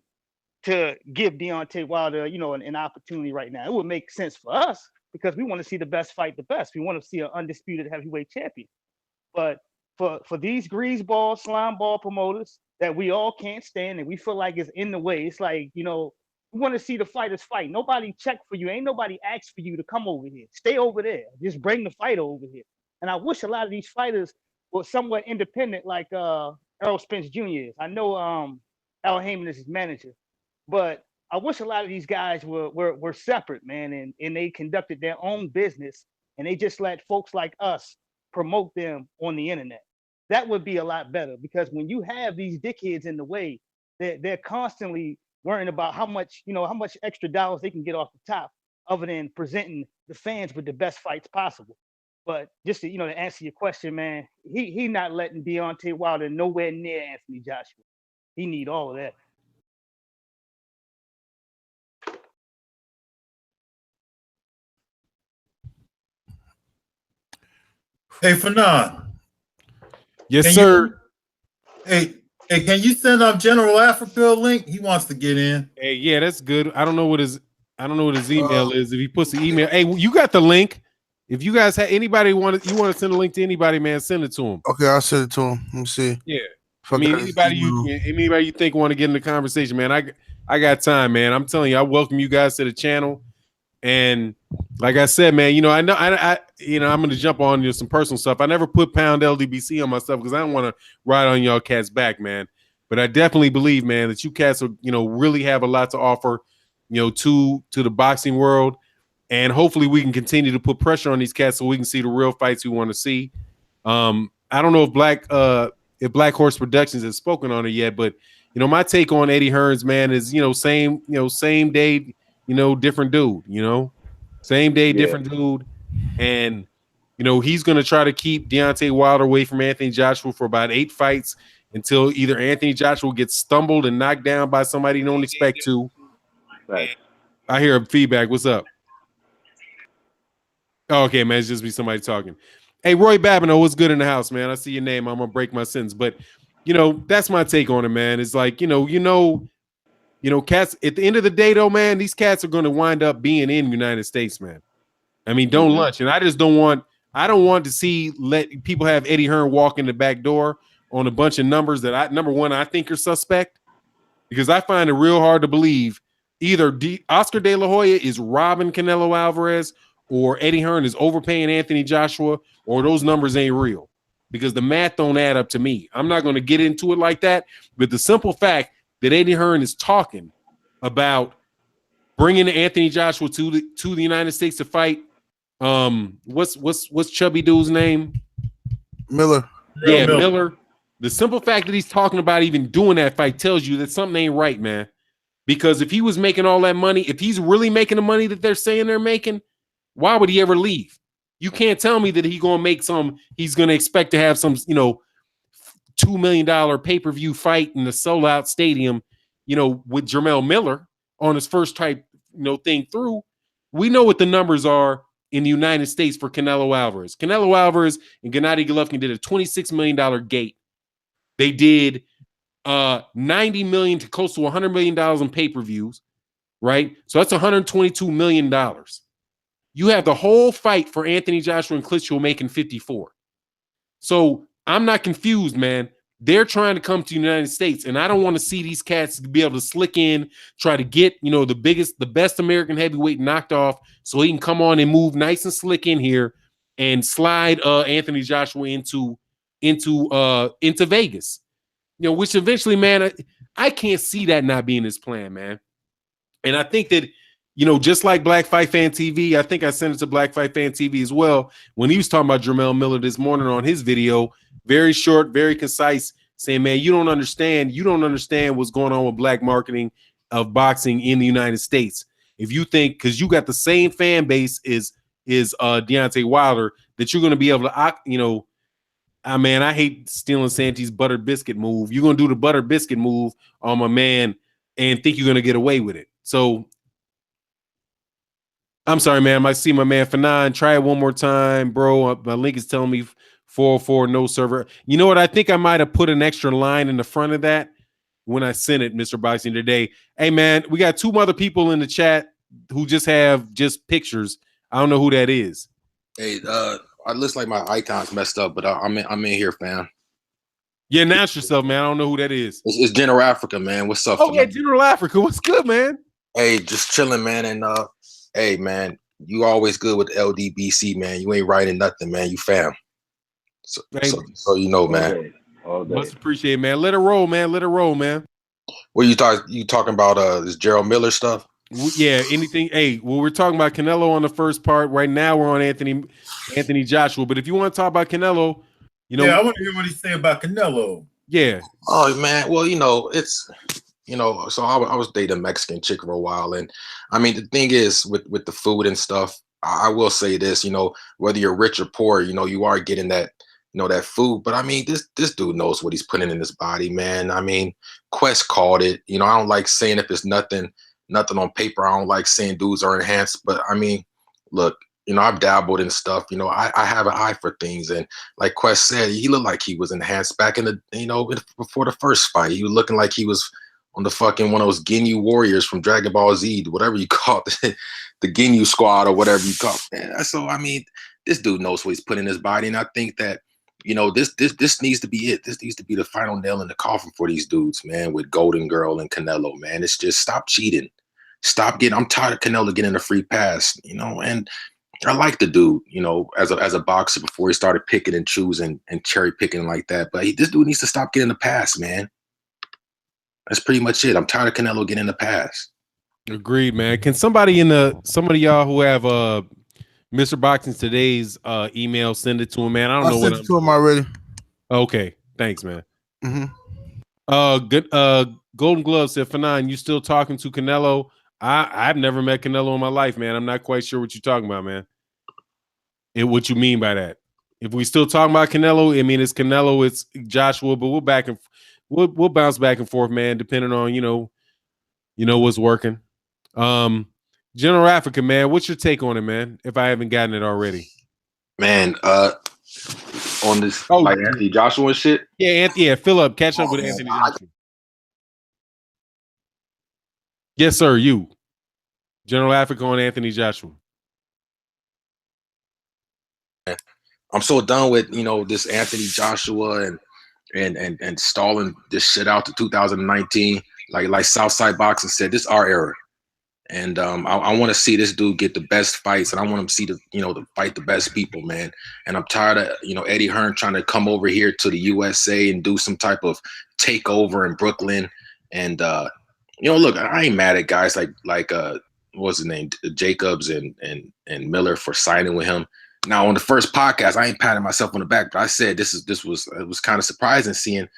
to give Deontay Wilder, you know, an opportunity right now? It would make sense for us because we want to see the best fight the best. We want to see an undisputed heavyweight champion. But for these greaseball, slime ball promoters that we all can't stand and we feel like is in the way, it's like, you know, we want to see the fighters fight. Nobody checked for you. Ain't nobody asked for you to come over here. Stay over there. Just bring the fighter over here. And I wish a lot of these fighters were somewhat independent, like Errol Spence Jr. is. I know Al Heyman is his manager. But I wish a lot of these guys were separate, man, and they conducted their own business, and they just let folks like us promote them on the internet. That would be a lot better, because when you have these dickheads in the way, they're constantly worrying about how much extra dollars they can get off the top, other than presenting the fans with the best fights possible. But just to, to answer your question, man, he not letting Deontay Wilder nowhere near Anthony Joshua. He need all of that. Hey, Fanon. Yes, sir. Hey, can you send up General Africa a link? He wants to get in. Hey, yeah, that's good. I don't know what his email is. If he puts the email, hey, you got the link. If you guys have anybody you want to send a link to anybody, man, send it to him. Okay, I'll send it to him. Let me see. Yeah. I mean, anybody you think want to get in the conversation, man. I got time, man. I'm telling you, I welcome you guys to the channel. And like I said, man, I know I'm gonna jump on some personal stuff. I never put pound Ldbc on myself because I don't want to ride on y'all cats back, man. But I definitely believe, man, that you cats will, really have a lot to offer, to the boxing world. And hopefully we can continue to put pressure on these cats so we can see the real fights we want to see. I don't know if Black Horse Productions has spoken on it yet, but my take on Eddie Hearns, man, is same day, different dude, same day, different dude. And he's gonna try to keep Deontay Wilder away from Anthony Joshua for about 8 fights until either Anthony Joshua gets stumbled and knocked down by somebody you don't expect to. Right. I hear a feedback. What's up? Oh, okay, man, it's just be somebody talking. Hey, Roy Babineau, what's good in the house, man? I see your name. I'm gonna break my sentence, but that's my take on it, man. It's like cats. At the end of the day, though, man, these cats are going to wind up being in the United States, man. I mean, don't lunch, and I just don't want. I don't want to let people have Eddie Hearn walk in the back door on a bunch of numbers that number one, I think are suspect, because I find it real hard to believe either Oscar De La Hoya is robbing Canelo Alvarez, or Eddie Hearn is overpaying Anthony Joshua, or those numbers ain't real, because the math don't add up to me. I'm not going to get into it like that, but the simple fact that Eddie Hearn is talking about bringing Anthony Joshua to the United States to fight. What's chubby dude's name? Miller. Yeah, Miller. The simple fact that he's talking about even doing that fight tells you that something ain't right, man. Because if he was making all that money, if he's really making the money that they're saying they're making, why would he ever leave? You can't tell me that he's going to expect to have some, $2 million pay-per-view fight in the sold-out stadium, with Jarrell Miller on his first type, thing through. We know what the numbers are in the United States for Canelo Alvarez. Canelo Alvarez and Gennady Golovkin did a $26 million gate. They did $90 million to close to $100 million in pay-per-views, right? So that's $122 million. You have the whole fight for Anthony Joshua and Klitschko making 54. So I'm not confused, man. They're trying to come to the United States, and I don't want to see these cats be able to slick in, try to get, the best American heavyweight knocked off so he can come on and move nice and slick in here and slide Anthony Joshua into Vegas. Which eventually, man, I can't see that not being his plan, man. And I think that, just like Black Fight Fan TV, I think I sent it to Black Fight Fan TV as well, when he was talking about Jarrell Miller this morning on his video, very short, very concise, saying, man, you don't understand what's going on with black marketing of boxing in the United States. If you think, because you got the same fan base is Deontay Wilder, that you're going to be able to, I hate stealing Santee's buttered biscuit move. You're going to do the buttered biscuit move on my man and think you're going to get away with it. So I'm sorry, man. I might see my man Fanon. Try it one more time, bro. My link is telling me 404 no server. You know what? I think I might have put an extra line in the front of that when I sent it, Mr. Boxing today. Hey, man, we got 2 other people in the chat who just have pictures. I don't know who that is. Hey, it looks like my icon's messed up, but I'm in here, fam. Yeah, announce yourself, man. I don't know who that is. It's General Africa, man. What's up? Oh, yeah, General Africa. What's good, man? Hey, just chilling, man. And hey, man, you always good with Ldbc, man. You ain't writing nothing, man. You fam. So man. All day. Much appreciated, man. Let it roll, man. Let it roll, man. What you talking about? This Jarrell Miller stuff? Yeah, anything. Hey, well, we're talking about Canelo on the first part. Right now, we're on Anthony Joshua. But if you want to talk about Canelo, you know, Yeah, I want to hear what he say about Canelo. Yeah. Oh man, well, it's so I was dating a Mexican chick for a while, and I mean the thing is with the food and stuff, I will say this, whether you're rich or poor, you are getting that that food. But I mean this dude knows what he's putting in his body, man. I mean, Quest called it. I don't like saying if it's nothing on paper. I don't like saying dudes are enhanced, but I mean, look, I've dabbled in stuff. I have an eye for things, and like Quest said, he looked like he was enhanced back in the before the first fight. He was looking like he was on the fucking one of those Ginyu warriors from Dragon Ball Z, whatever you call it, the Ginyu squad or whatever you call it. So I mean, this dude knows what he's putting in his body, and I think that this needs to be it. This needs to be the final nail in the coffin for these dudes, man. With Golden Girl and Canelo, man, it's just stop cheating, I'm tired of Canelo getting a free pass, and I like the dude, as a boxer before he started picking and choosing and cherry picking like that. But this dude needs to stop getting the pass, man. That's pretty much it. I'm tired of Canelo getting the pass. Agreed, man. Can somebody some of y'all who have Mr. Boxing Today's email, send it to him, man? I don't know what sent it to him already. Okay, thanks, man. Mm-hmm. Golden Glove said, Fanon, you still talking to Canelo? I've never met Canelo in my life, man. I'm not quite sure what you're talking about, man. What you mean by that? If we still talking about Canelo, I mean it's Canelo, it's Joshua, but we'll bounce back and forth, man, depending on what's working. General Africa, man, what's your take on it, man? If I haven't gotten it already, man. On this like Anthony Joshua and shit. Yeah, fill up, catch up with Anthony Joshua. Yes, sir. You, General Africa on Anthony Joshua. I'm so done with this Anthony Joshua and stalling this shit out to 2019. Like Southside Boxing said, this is our era, and I want to see this dude get the best fights, and I want him to see to fight the best people, man. And I'm tired of Eddie Hearn trying to come over here to the USA and do some type of takeover in Brooklyn. And look, I ain't mad at guys like what's his name, Jacobs and Miller for signing with him. Now, on the first podcast, I ain't patting myself on the back, but I said it was kind of surprising seeing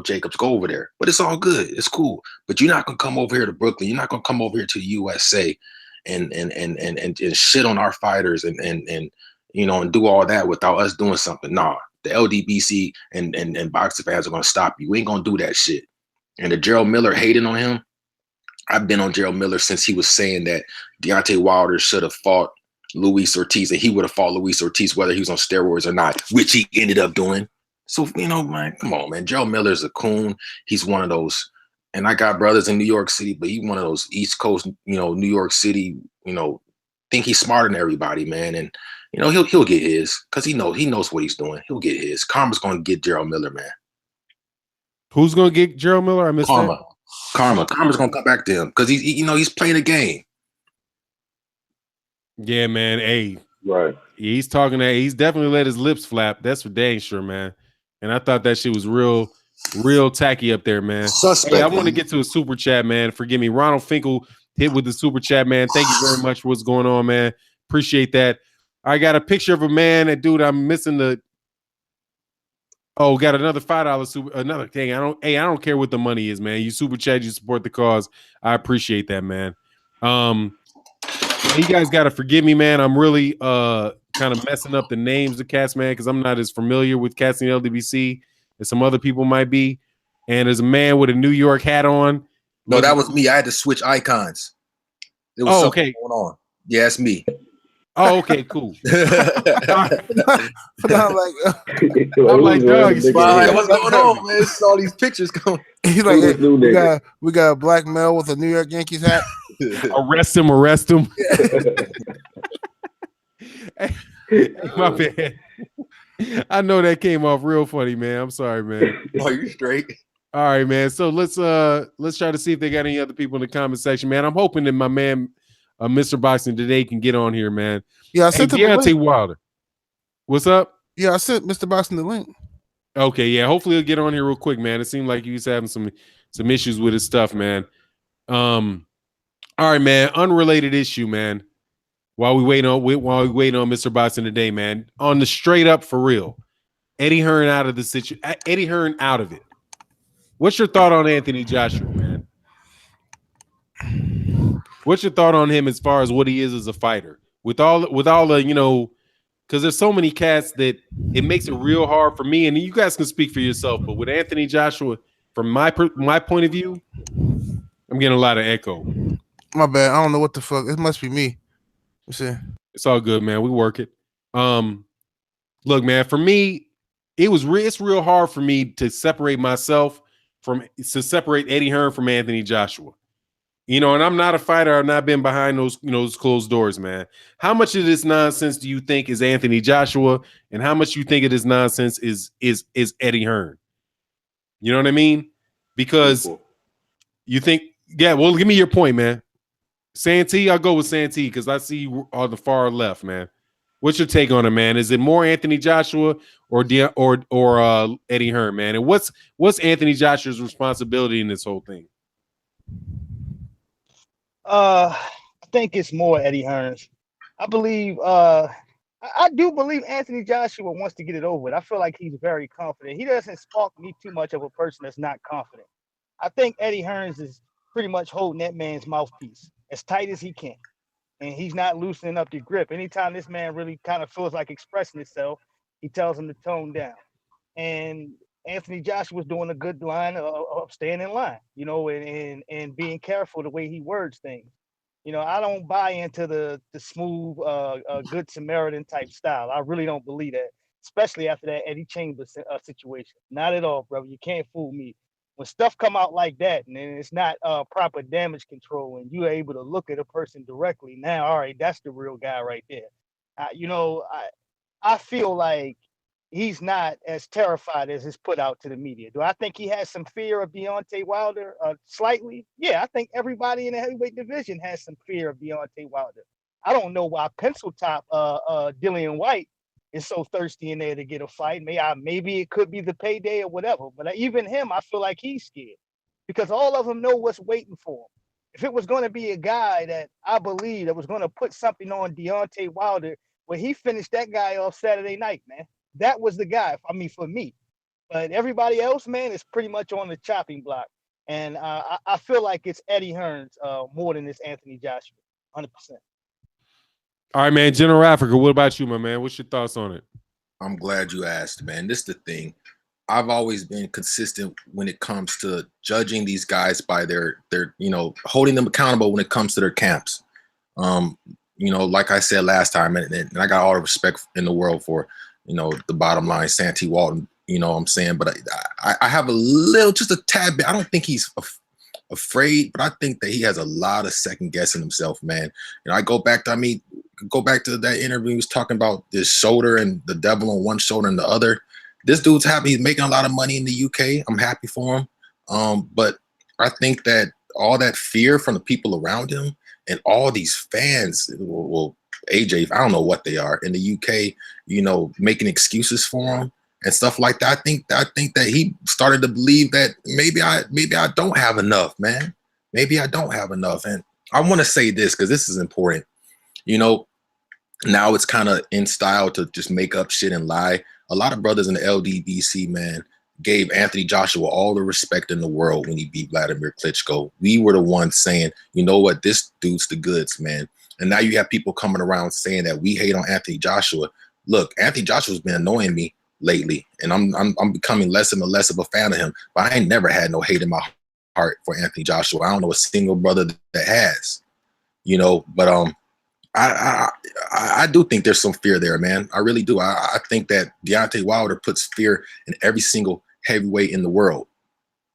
Jacobs go over there. But it's all good, it's cool. But you're not gonna come over here to Brooklyn. You're not gonna come over here to the USA and shit on our fighters and do all that without us doing something. Nah, the LDBC and boxing fans are gonna stop you. We ain't gonna do that shit. And the Jarrell Miller hating on him, I've been on Jarrell Miller since he was saying that Deontay Wilder should have fought Luis Ortiz, and he would have fought Luis Ortiz whether he was on steroids or not, which he ended up doing. So, man, come on, man. Jarrell Miller's a coon. He's one of those, and I got brothers in New York City, but he's one of those East Coast, New York City, think he's smarter than everybody, man. And, he'll get his because he knows what he's doing. He'll get his. Karma's going to get Jarrell Miller, man. Who's going to get Jarrell Miller? I missed Karma. that. Karma's going to come back to him because he's playing a game. Yeah, man. Hey, right. He's talking that he's definitely let his lips flap. That's for dang sure, man. And I thought that shit was real tacky up there, man. Suspect. Hey, I want to get to a super chat, man. Forgive me. Ronald Finkel hit with the super chat, man. Thank you very much for what's going on, man. Appreciate that. I got a picture of a man. And dude, I'm missing the. Oh, got another $5 super. Another thing. I don't care what the money is, man. You super chat, you support the cause. I appreciate that, man. You guys got to forgive me, man. I'm really kind of messing up the names of cats, man, because I'm not as familiar with cats in LDBC as some other people might be. And there's a man with a New York hat on. No, that was me. I had to switch icons. There was something going on. Yeah, it's me. Oh, okay, cool. I'm like, dog, what's going on, man? It's all these pictures going. He's like, hey, we got a black male with a New York Yankees hat. Arrest him. Hey, my bad. I know that came off real funny, man. I'm sorry, man. Oh, you straight. All right, man. So let's try to see if they got any other people in the comment section, man. I'm hoping that my man Mr. Boxing Today can get on here, man. Yeah, I sent Deontay Wilder. What's up? Yeah, I sent Mr. Boxing the link. Okay, yeah. Hopefully he'll get on here real quick, man. It seemed like he was having some some issues with his stuff, man. All right, man. Unrelated issue, man. While we wait on Mr. Boxing today, man. On the straight up for real, Eddie Hearn out of the situation. Eddie Hearn out of it. What's your thought on Anthony Joshua, man? What's your thought on him as far as what he is as a fighter? With all the, you know, because there's so many cats that it makes it real hard for me, and you guys can speak for yourself, but with Anthony Joshua, from my point of view, I'm getting a lot of echo. My bad. I don't know what the fuck. It must be me. It's all good, man. We work it. Look, man, for me, it's real hard for me to separate Eddie Hearn from Anthony Joshua. You know, and I'm not a fighter. I've not been behind those, you know, those closed doors, man. How much of this nonsense do you think is Anthony Joshua, and how much you think of this nonsense is Eddie Hearn? You know what I mean? Because you think, yeah. Well, give me your point, man. Santee, I'll go with Santee because I see you on the far left, man. What's your take on it, man? Is it more Anthony Joshua or Eddie Hearn, man? And what's Anthony Joshua's responsibility in this whole thing? I think it's more Eddie Hearn's. I believe I do believe Anthony Joshua wants to get it over with. I feel like he's very confident. He doesn't spark me too much of a person that's not confident. I think Eddie Hearns is pretty much holding that man's mouthpiece as tight as he can. And he's not loosening up the grip. Anytime this man really kind of feels like expressing himself, he tells him to tone down. And Anthony Joshua was doing a good line of staying in line, you know, and being careful the way he words things. You know, I don't buy into the smooth, good Samaritan type style. I really don't believe that, especially after that Eddie Chambers situation. Not at all, brother. You can't fool me. When stuff come out like that and it's not proper damage control and you're able to look at a person directly, now, all right, that's the real guy right there. You know, I feel like he's not as terrified as is put out to the media. Do I think he has some fear of Deontay Wilder? Slightly. Yeah, I think everybody in the heavyweight division has some fear of Deontay Wilder. I don't know why pencil top Dillian White is so thirsty in there to get a fight. Maybe it could be the payday or whatever. But even him, I feel like he's scared because all of them know what's waiting for him. If it was going to be a guy that I believe that was going to put something on Deontay Wilder, well, he finished that guy off Saturday night, man. That was the guy, I mean, for me. But everybody else, man, is pretty much on the chopping block. And I feel like it's Eddie Hearns more than it's Anthony Joshua, 100%. All right, man. General Africa, what about you, my man? What's your thoughts on it? I'm glad you asked, man. This is the thing. I've always been consistent when it comes to judging these guys by their you know, holding them accountable when it comes to their camps. You know, like I said last time, and I got all the respect in the world for, you know, the bottom line, Santee Walton, you know what I'm saying? But I have a little, just a tad bit. I don't think he's afraid, but I think that he has a lot of second guessing himself, man. You know, go back to that interview. He was talking about this shoulder and the devil on one shoulder and the other. This dude's happy. He's making a lot of money in the UK. I'm happy for him. But I think that all that fear from the people around him and all these fans, well, AJ, I don't know what they are in the UK, you know, making excuses for him and stuff like that. I think that he started to believe that maybe I don't have enough, man. Maybe I don't have enough. And I want to say this because this is important. You know, now it's kind of in style to just make up shit and lie. A lot of brothers in the Ldbc, man, gave Anthony Joshua all the respect in the world when he beat Vladimir Klitschko. We were the ones saying, you know what, this dude's the goods, man. And now you have people coming around saying that we hate on Anthony Joshua. Look, Anthony Joshua's been annoying me lately, and I'm becoming less and less of a fan of him. But I ain't never had no hate in my heart for Anthony Joshua. I don't know a single brother that has, you know. But I do think there's some fear there, man. I really do. I think that Deontay Wilder puts fear in every single heavyweight in the world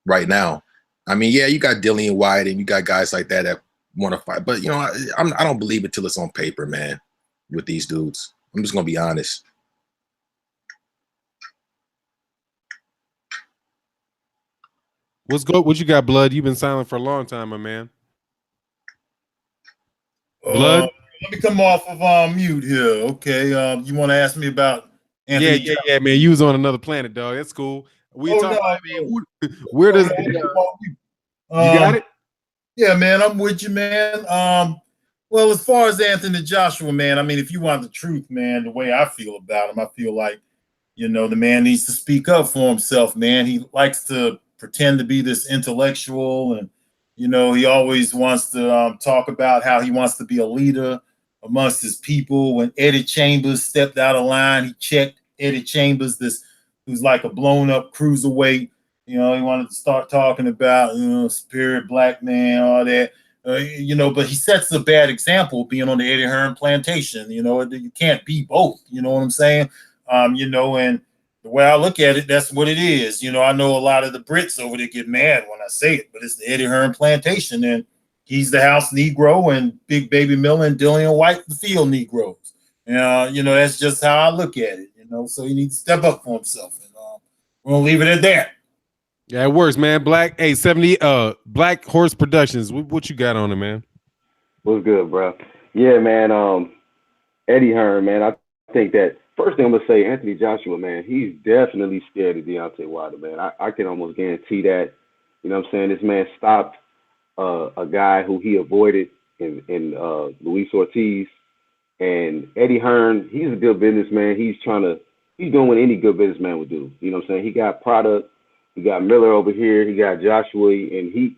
right now. I mean, yeah, you got Dillian White and you got guys like that want to fight, but you know, I don't believe it till it's on paper, man. With these dudes, I'm just gonna be honest. What's good? What you got, Blood? You've been silent for a long time, my man. Blood. Let me come off of mute here, okay? You want to ask me about Anthony? Yeah, man. You was on another planet, dog. That's cool. Where does You got it? Yeah, man, I'm with you, man. Well, as far as Anthony Joshua, man, I mean, if you want the truth, man, the way I feel about him, I feel like, you know, the man needs to speak up for himself, man. He likes to pretend to be this intellectual, and, you know, he always wants to talk about how he wants to be a leader amongst his people. When Eddie Chambers stepped out of line, he checked Eddie Chambers, who's like a blown up cruiserweight. You know, he wanted to start talking about, you know, spirit, black man, all that. You know, but he sets a bad example being on the Eddie Hearn plantation. You know, you can't be both. You know what I'm saying? You know, and the way I look at it, that's what it is. You know, I know a lot of the Brits over there get mad when I say it, but it's the Eddie Hearn plantation, and he's the house Negro, and Big Baby Miller and Dillian White, the field Negroes. You know, that's just how I look at it. You know, so he needs to step up for himself, and we're gonna leave it at that. Yeah, it works, man. Black 70 Black Horse Productions. What you got on it, man? What's good, bro? Yeah, man. Eddie Hearn, man. I think that first thing I'm gonna say, Anthony Joshua, man, he's definitely scared of Deontay Wilder, man. I can almost guarantee that. You know what I'm saying? This man stopped a guy who he avoided in Luis Ortiz, and Eddie Hearn. He's a good businessman. He's doing what any good businessman would do. You know what I'm saying? He got product. He got Miller over here. He got Joshua, and he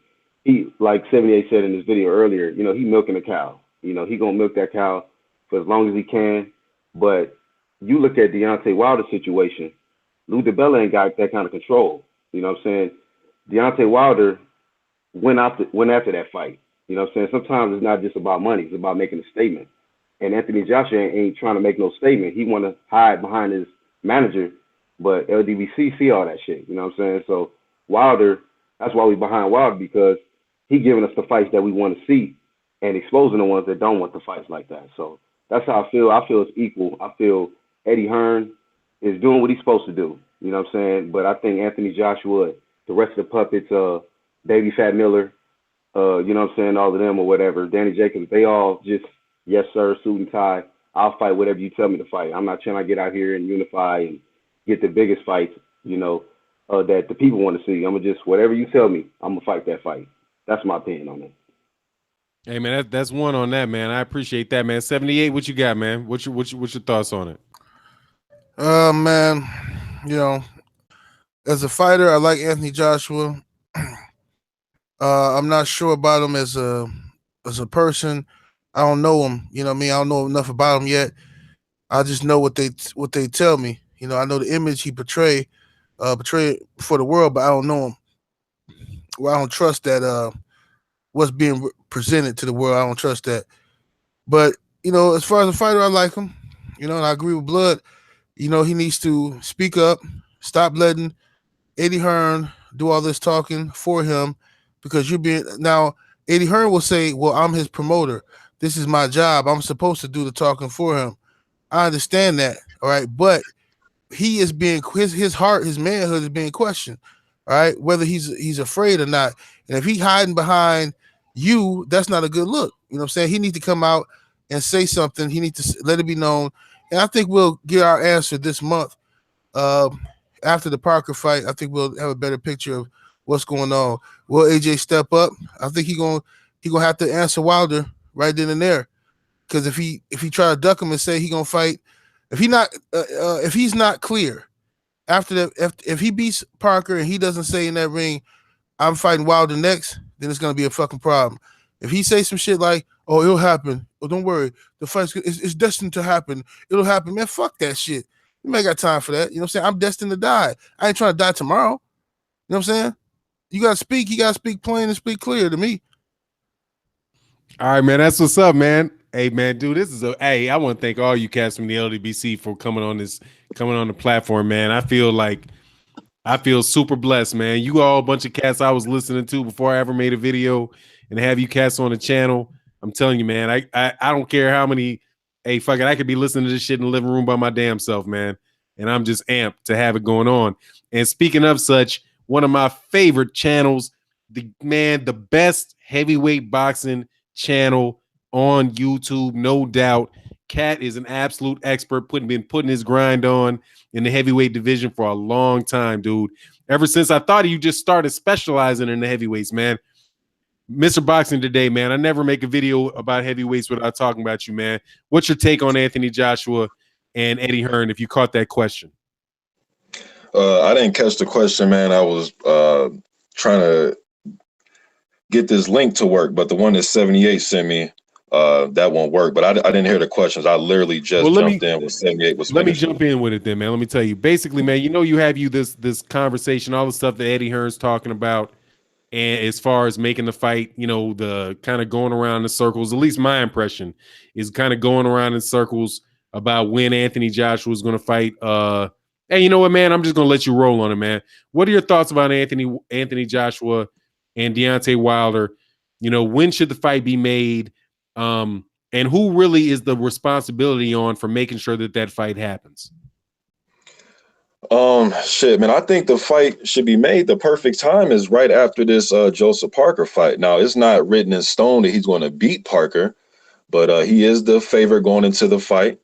like 78 said in his video earlier. You know, he milking a cow. You know, he gonna milk that cow for as long as he can. But you look at Deontay Wilder's situation. Ldbc ain't got that kind of control. You know what I'm saying? Deontay Wilder went after that fight. You know what I'm saying? Sometimes it's not just about money. It's about making a statement. And Anthony Joshua ain't trying to make no statement. He want to hide behind his manager. But Ldbc see all that shit. You know what I'm saying? So Wilder, that's why we behind Wilder, because he giving us the fights that we want to see and exposing the ones that don't want the fights like that. So that's how I feel. I feel it's equal. I feel Eddie Hearn is doing what he's supposed to do. You know what I'm saying? But I think Anthony Joshua, the rest of the puppets, Baby Fat Miller, you know what I'm saying, all of them or whatever, Danny Jacobs, they all just, yes, sir, suit and tie. I'll fight whatever you tell me to fight. I'm not trying to get out here and unify and get the biggest fights, you know, that the people want to see. I'm going to just, whatever you tell me, I'm going to fight that fight. That's my opinion on it. Hey, man, that's one on that, man. I appreciate that, man. 78, what you got, man? What's your thoughts on it? Man, you know, as a fighter, I like Anthony Joshua. I'm not sure about him as a person. I don't know him. You know what I mean? I don't know enough about him yet. I just know what they tell me. You know, I know the image he portrayed for the world, but I don't know him. Well, I don't trust that what's being presented to the world. I don't trust that. But, you know, as far as a fighter, I like him. You know, and I agree with Blood. You know, he needs to speak up, stop letting Eddie Hearn do all this talking for him, because now Eddie Hearn will say, well, I'm his promoter. This is my job. I'm supposed to do the talking for him. I understand that. All right. But he is being, his heart, his manhood is being questioned. All right. Whether he's afraid or not. And if he's hiding behind you, that's not a good look. You know what I'm saying? He needs to come out and say something. He needs to let it be known. And I think we'll get our answer this month. After the Parker fight, I think we'll have a better picture of what's going on. Will AJ step up? I think he gonna have to answer Wilder right then and there. Because if he try to duck him and say he gonna fight, if he's not clear after that, if he beats Parker and he doesn't say in that ring, I'm fighting Wilder next, then it's gonna be a fucking problem. If he say some shit like, "Oh, it'll happen," "Oh, don't worry, the fight's it's destined to happen," it'll happen, man. Fuck that shit. You ain't got time for that. You know what I'm saying? I'm destined to die. I ain't trying to die tomorrow. You know what I'm saying? You gotta speak. You gotta speak plain and speak clear to me. All right, man. That's what's up, man. Hey, man, dude, I want to thank all you cats from the Ldbc for coming on the platform, man. I feel super blessed, man. You all a bunch of cats I was listening to before I ever made a video, and have you cats on the channel. I'm telling you, man, I don't care how many. Hey, fuck it, I could be listening to this shit in the living room by my damn self, man. And I'm just amped to have it going on. And speaking of such, one of my favorite channels, the best heavyweight boxing channel on YouTube, no doubt. Cat is an absolute expert, been putting his grind on in the heavyweight division for a long time, dude. Ever since I thought you just started specializing in the heavyweights, man. Mr. Boxing Today, man. I never make a video about heavyweights without talking about you, man. What's your take on Anthony Joshua and Eddie Hearn, if you caught that question? I didn't catch the question, man. I was trying to get this link to work, but the one that 78 sent me, that won't work. But I didn't hear the questions. I literally just jumped in when 78 was Let me finishing. jump in with it then, man. Let me tell you. Basically, man, you have this conversation, all the stuff that Eddie Hearn's talking about, and as far as making the fight, the kind of going around in circles, at least my impression is kind of going around in circles about when Anthony Joshua is going to fight. Hey, you know what, man? I'm just going to let you roll on it, man. What are your thoughts about Anthony Joshua and Deontay Wilder? When should the fight be made? And who really is the responsibility on for making sure that fight happens? Shit, man, I think the fight should be made. The perfect time is right after this Joseph Parker fight. Now, it's not written in stone that he's going to beat Parker, but he is the favorite going into the fight.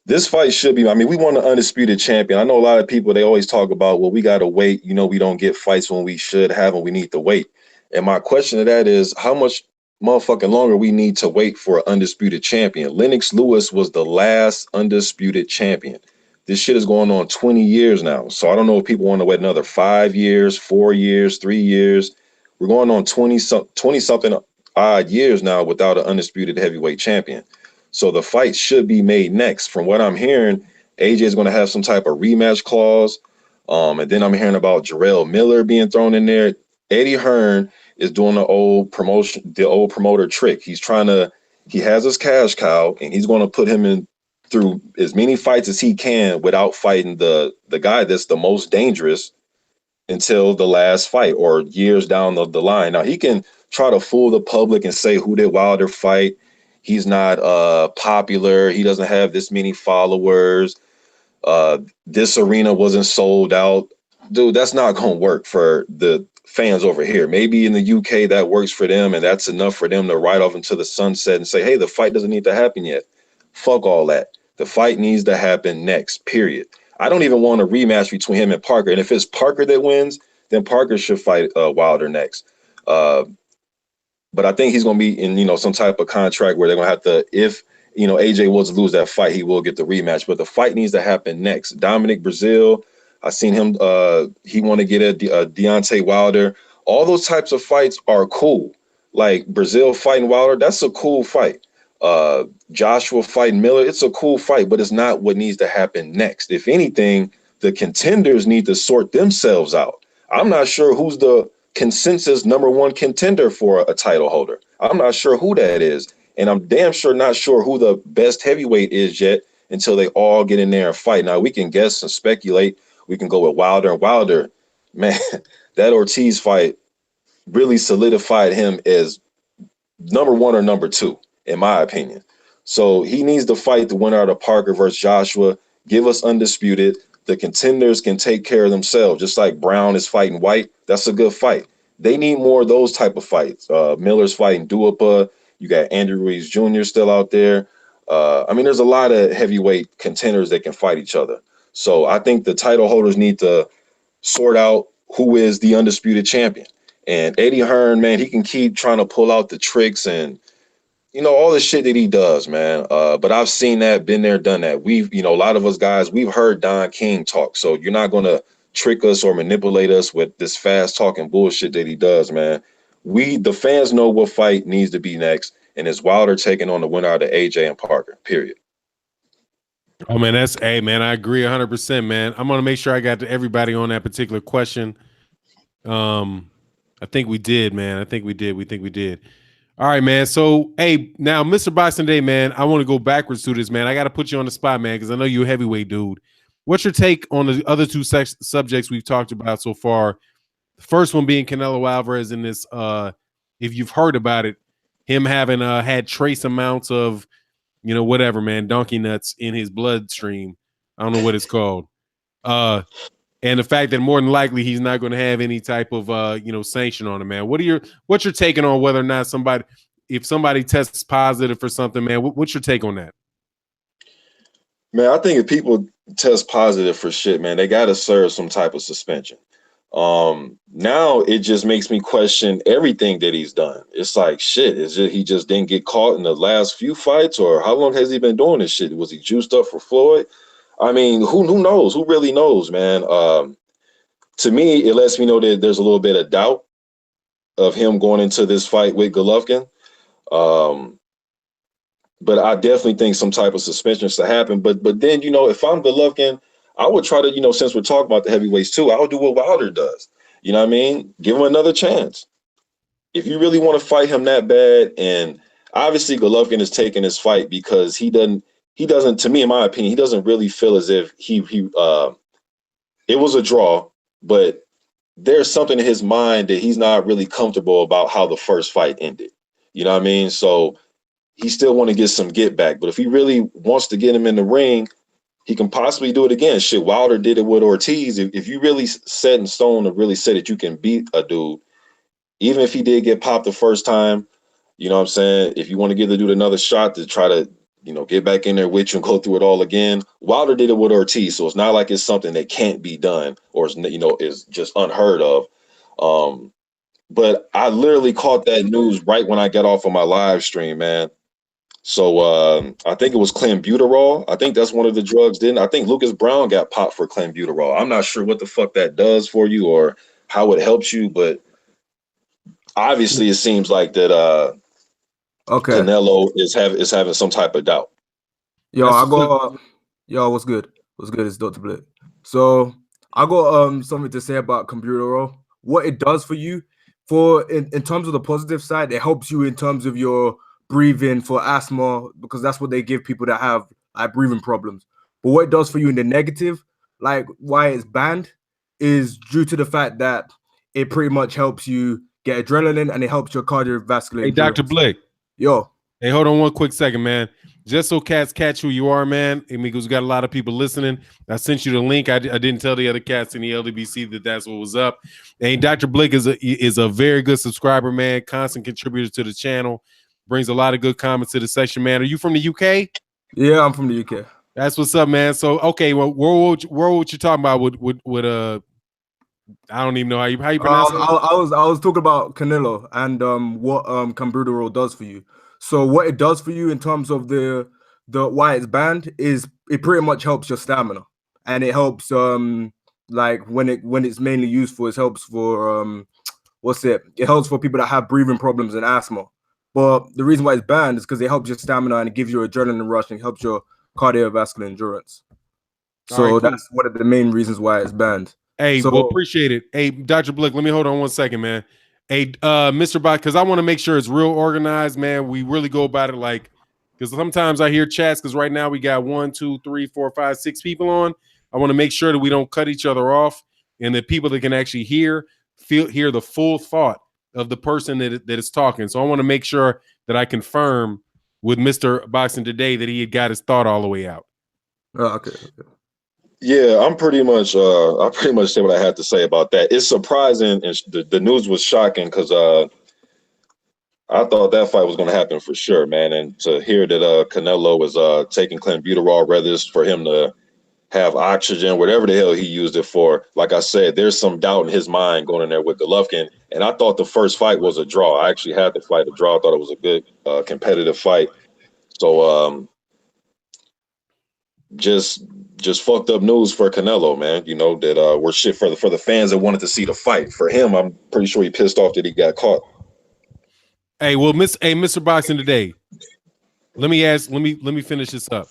This fight should be, we want an undisputed champion. I know a lot of people, they always talk about, well, we got to wait. We don't get fights when we should have, and we need to wait. And my question to that is, how much motherfucking longer we need to wait for an undisputed champion? Lennox Lewis was the last undisputed champion. This shit is going on 20 years now. So I don't know if people want to wait another 5 years, 4 years, 3 years. We're going on 20 something odd years now without an undisputed heavyweight champion. So the fight should be made next. From what I'm hearing, AJ is going to have some type of rematch clause. And then I'm hearing about Jarrell Miller being thrown in there. Eddie Hearn is doing the old promoter trick. He has his cash cow, and he's going to put him in through as many fights as he can without fighting the guy that's the most dangerous until the last fight or years down the line. Now, he can try to fool the public and say, who did Wilder fight? He's not popular. He doesn't have this many followers. This arena wasn't sold out. Dude, that's not going to work for the fans over here. Maybe in the UK that works for them, and that's enough for them to ride off into the sunset and say, hey, the fight doesn't need to happen yet. Fuck all that. The fight needs to happen next, period. I don't even want a rematch between him and Parker. And if it's Parker that wins, then Parker should fight Wilder next. But I think he's going to be in, some type of contract where they're going to have to, if, AJ was to lose that fight, he will get the rematch. But the fight needs to happen next. Dominic Brazil, I seen him, he want to get a Deontay Wilder. All those types of fights are cool. Like Brazil fighting Wilder, that's a cool fight. Joshua fighting Miller, it's a cool fight, but it's not what needs to happen next. If anything, the contenders need to sort themselves out. I'm not sure who's the consensus #1 contender for a title holder. I'm not sure who that is. And I'm damn sure not sure who the best heavyweight is yet until they all get in there and fight. Now, we can guess and speculate. We can go with Wilder. And Wilder, man, that Ortiz fight really solidified him as #1 or #2, in my opinion. So he needs to fight the winner of the Parker versus Joshua. Give us undisputed. The contenders can take care of themselves, just like Brown is fighting White. That's a good fight. They need more of those type of fights. Miller's fighting Duhaupas. You got Andrew Ruiz Jr. still out there. There's a lot of heavyweight contenders that can fight each other. So I think the title holders need to sort out who is the undisputed champion. And Eddie Hearn, man, he can keep trying to pull out the tricks and, all the shit that he does, man. But I've seen that, been there, done that. We've, a lot of us guys, we've heard Don King talk. So you're not going to trick us or manipulate us with this fast talking bullshit that he does, man. The fans know what fight needs to be next. And it's Wilder taking on the winner of the AJ and Parker, period. Oh, man, I agree 100%, man. I'm going to make sure I got to everybody on that particular question. I think we did, man. I think we did. All right, man. So, hey, now, Mr. Boxing Day, man, I want to go backwards to this, man. I got to put you on the spot, man, because I know you're a heavyweight dude. What's your take on the other two subjects we've talked about so far? The first one being Canelo Alvarez in this, if you've heard about it, him having had trace amounts of, whatever, man, donkey nuts in his bloodstream. I don't know what it's called. And the fact that more than likely he's not going to have any type of sanction on him, man. What's your taking on whether or not if somebody tests positive for something, man? What's your take on that? Man, I think if people test positive for shit, man, they got to serve some type of suspension. Now it just makes me question everything that he's done. It's like, shit, is it he just didn't get caught in the last few fights, or how long has he been doing this shit? Was he juiced up for Floyd? I mean, who knows? Who really knows, man? To me, it lets me know that there's a little bit of doubt of him going into this fight with Golovkin. But I definitely think some type of suspension should happen. But then, if I'm Golovkin, I would try to, since we're talking about the heavyweights too, I would do what Wilder does. You know what I mean? Give him another chance. If you really want to fight him that bad, and obviously Golovkin is taking this fight because he doesn't, to me, in my opinion, he doesn't really feel as if it was a draw, but there's something in his mind that he's not really comfortable about how the first fight ended. You know what I mean? So he still want to get some get back. But if he really wants to get him in the ring, he can possibly do it again. Shit, Wilder did it with Ortiz. If you really set in stone to really say that you can beat a dude, even if he did get popped the first time, you know what I'm saying? If you want to give the dude another shot to try to, get back in there with you and go through it all again, Wilder did it with Ortiz. So it's not like it's something that can't be done or is just unheard of. But I literally caught that news right when I got off of my live stream, man. So I think it was clenbuterol. I think that's one of the drugs. I think Lucas Brown got popped for clenbuterol. I'm not sure what the fuck that does for you or how it helps you, but obviously it seems like that Okay. Canelo is having some type of doubt. Yo, what's good? What's good? It's Dr. Blick. So I got something to say about clenbuterol. What it does for you, in terms of the positive side, it helps you in terms of your breathing for asthma, because that's what they give people that have breathing problems. But what it does for you in the negative, like why it's banned, is due to the fact that it pretty much helps you get adrenaline and it helps your cardiovascular. Hey, Dr. Blick. Yo. Hey, hold on one quick second, man. Just so cats catch who you are, man. Because we got a lot of people listening. I sent you the link. I didn't tell the other cats in the Ldbc that that's what was up. And Dr. Blick is a very good subscriber, man. Constant contributor to the channel. Brings a lot of good comments to the section, man. Are you from the UK? Yeah, I'm from the UK. That's what's up, man. So, okay, well, what you talking about with I don't even know how you pronounce it. I was talking about Canelo and what clenbuterol does for you. So what it does for you in terms of the why it's banned is it pretty much helps your stamina, and it helps like when it's mainly used for, it helps for it helps for people that have breathing problems and asthma. But the reason why it's banned is because it helps your stamina and it gives you adrenaline rush and it helps your cardiovascular endurance. So right, cool. That's one of the main reasons why it's banned. Hey, well, appreciate it. Hey, Dr. Blick, let me hold on one second, man. Hey, Mr. Bot, because I want to make sure it's real organized, man. We really go about it because sometimes I hear chats, because right now we got 1, 2, 3, 4, 5, 6 people on. I want to make sure that we don't cut each other off and that people that can actually hear the full thought of the person that is talking. So I want to make sure that I confirm with Mr. Boxing today that he had got his thought all the way out. Oh, okay. Yeah, I pretty much say what I had to say about that. It's surprising, and the news was shocking because I thought that fight was going to happen for sure, man. And to hear that Canelo was taking clenbuterol, whether it's for him to have oxygen, whatever the hell he used it for, like I said, there's some doubt in his mind going in there with Golovkin. And I thought the first fight was a draw. I actually had the fight a draw. I thought it was a good competitive fight. So just fucked up news for Canelo, man. That we're shit for the fans that wanted to see the fight. For him, I'm pretty sure he pissed off that he got caught. Hey, well, Mr. Boxing today, let me finish this up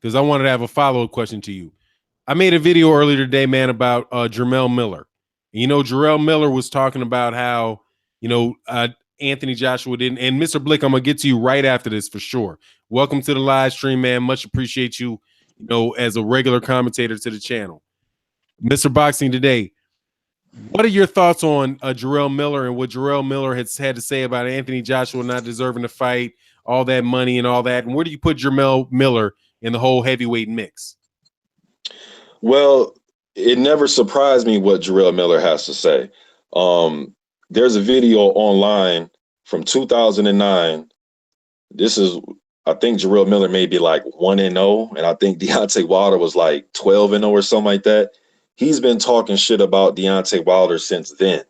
because I wanted to have a follow-up question to you. I made a video earlier today, man, about Jarrell Miller. Jarrell Miller was talking about how, Anthony Joshua didn't. And Mr. Blick, I'm going to get to you right after this for sure. Welcome to the live stream, man. Much appreciate you, as a regular commentator to the channel. Mr. Boxing today, what are your thoughts on Jarrell Miller and what Jarrell Miller has had to say about Anthony Joshua not deserving to fight, all that money and all that? And where do you put Jarrell Miller in the whole heavyweight mix? Well, it never surprised me what Jarrell Miller has to say. There's a video online from 2009. This is, I think Jarrell Miller may be like 1-0, and I think Deontay Wilder was like 12-0 or something like that. he's been talking shit about Deontay Wilder since then.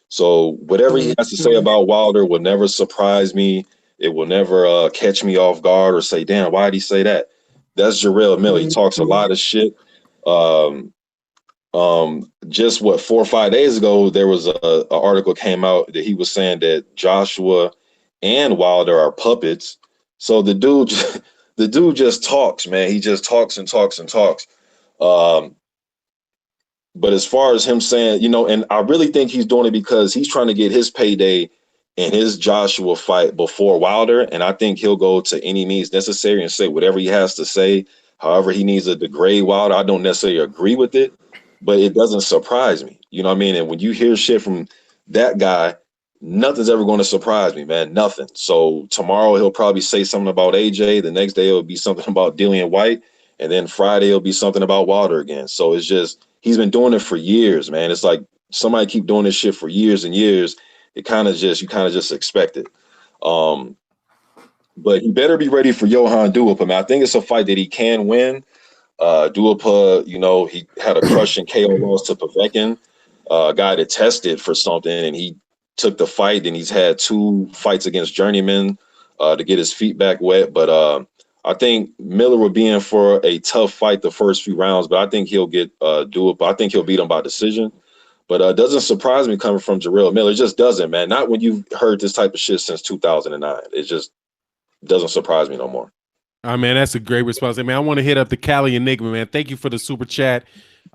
So whatever he has to say about Wilder will never surprise me. It will never catch me off guard or say, damn, why did he say that? That's Jarrell Miller. He talks a lot of shit. Just 4 or 5 days ago, there was a article came out that he was saying that Joshua and Wilder are puppets. So the dude just talks, man. He just talks and talks and talks. But as far as him saying, you know, and I really think he's doing it because he's trying to get his payday in his Joshua fight before Wilder. And I think he'll go to any means necessary and say whatever he has to say, however he needs to degrade Wilder. I don't necessarily agree with it, but it doesn't surprise me. You know what I mean? And when you hear shit from that guy, nothing's ever going to surprise me, man. Nothing. So tomorrow he'll probably say something about AJ. The next day it'll be something about Dillian White. And then Friday it'll be something about Wilder again. So it's just, he's been doing it for years, man. It's like somebody keep doing this shit for years and years. You kind of just expect it. But he better be ready for Johan Duhaupas, man. I think it's a fight that he can win. Duhaupas, you know, he had a crushing KO loss to Povetkin, a guy that tested for something, and he took the fight. And he's had 2 fights against journeymen to get his feet back wet. But I think Miller will be in for a tough fight the first few rounds, but I think he'll get Duhaupas. I think he'll beat him by decision. But it doesn't surprise me coming from Jarrell Miller. It just doesn't, man. Not when you've heard this type of shit since 2009. It just doesn't surprise me no more. All right, man, that's a great response. I mean, I want to hit up the Cali Enigma, man. Thank you for the super chat.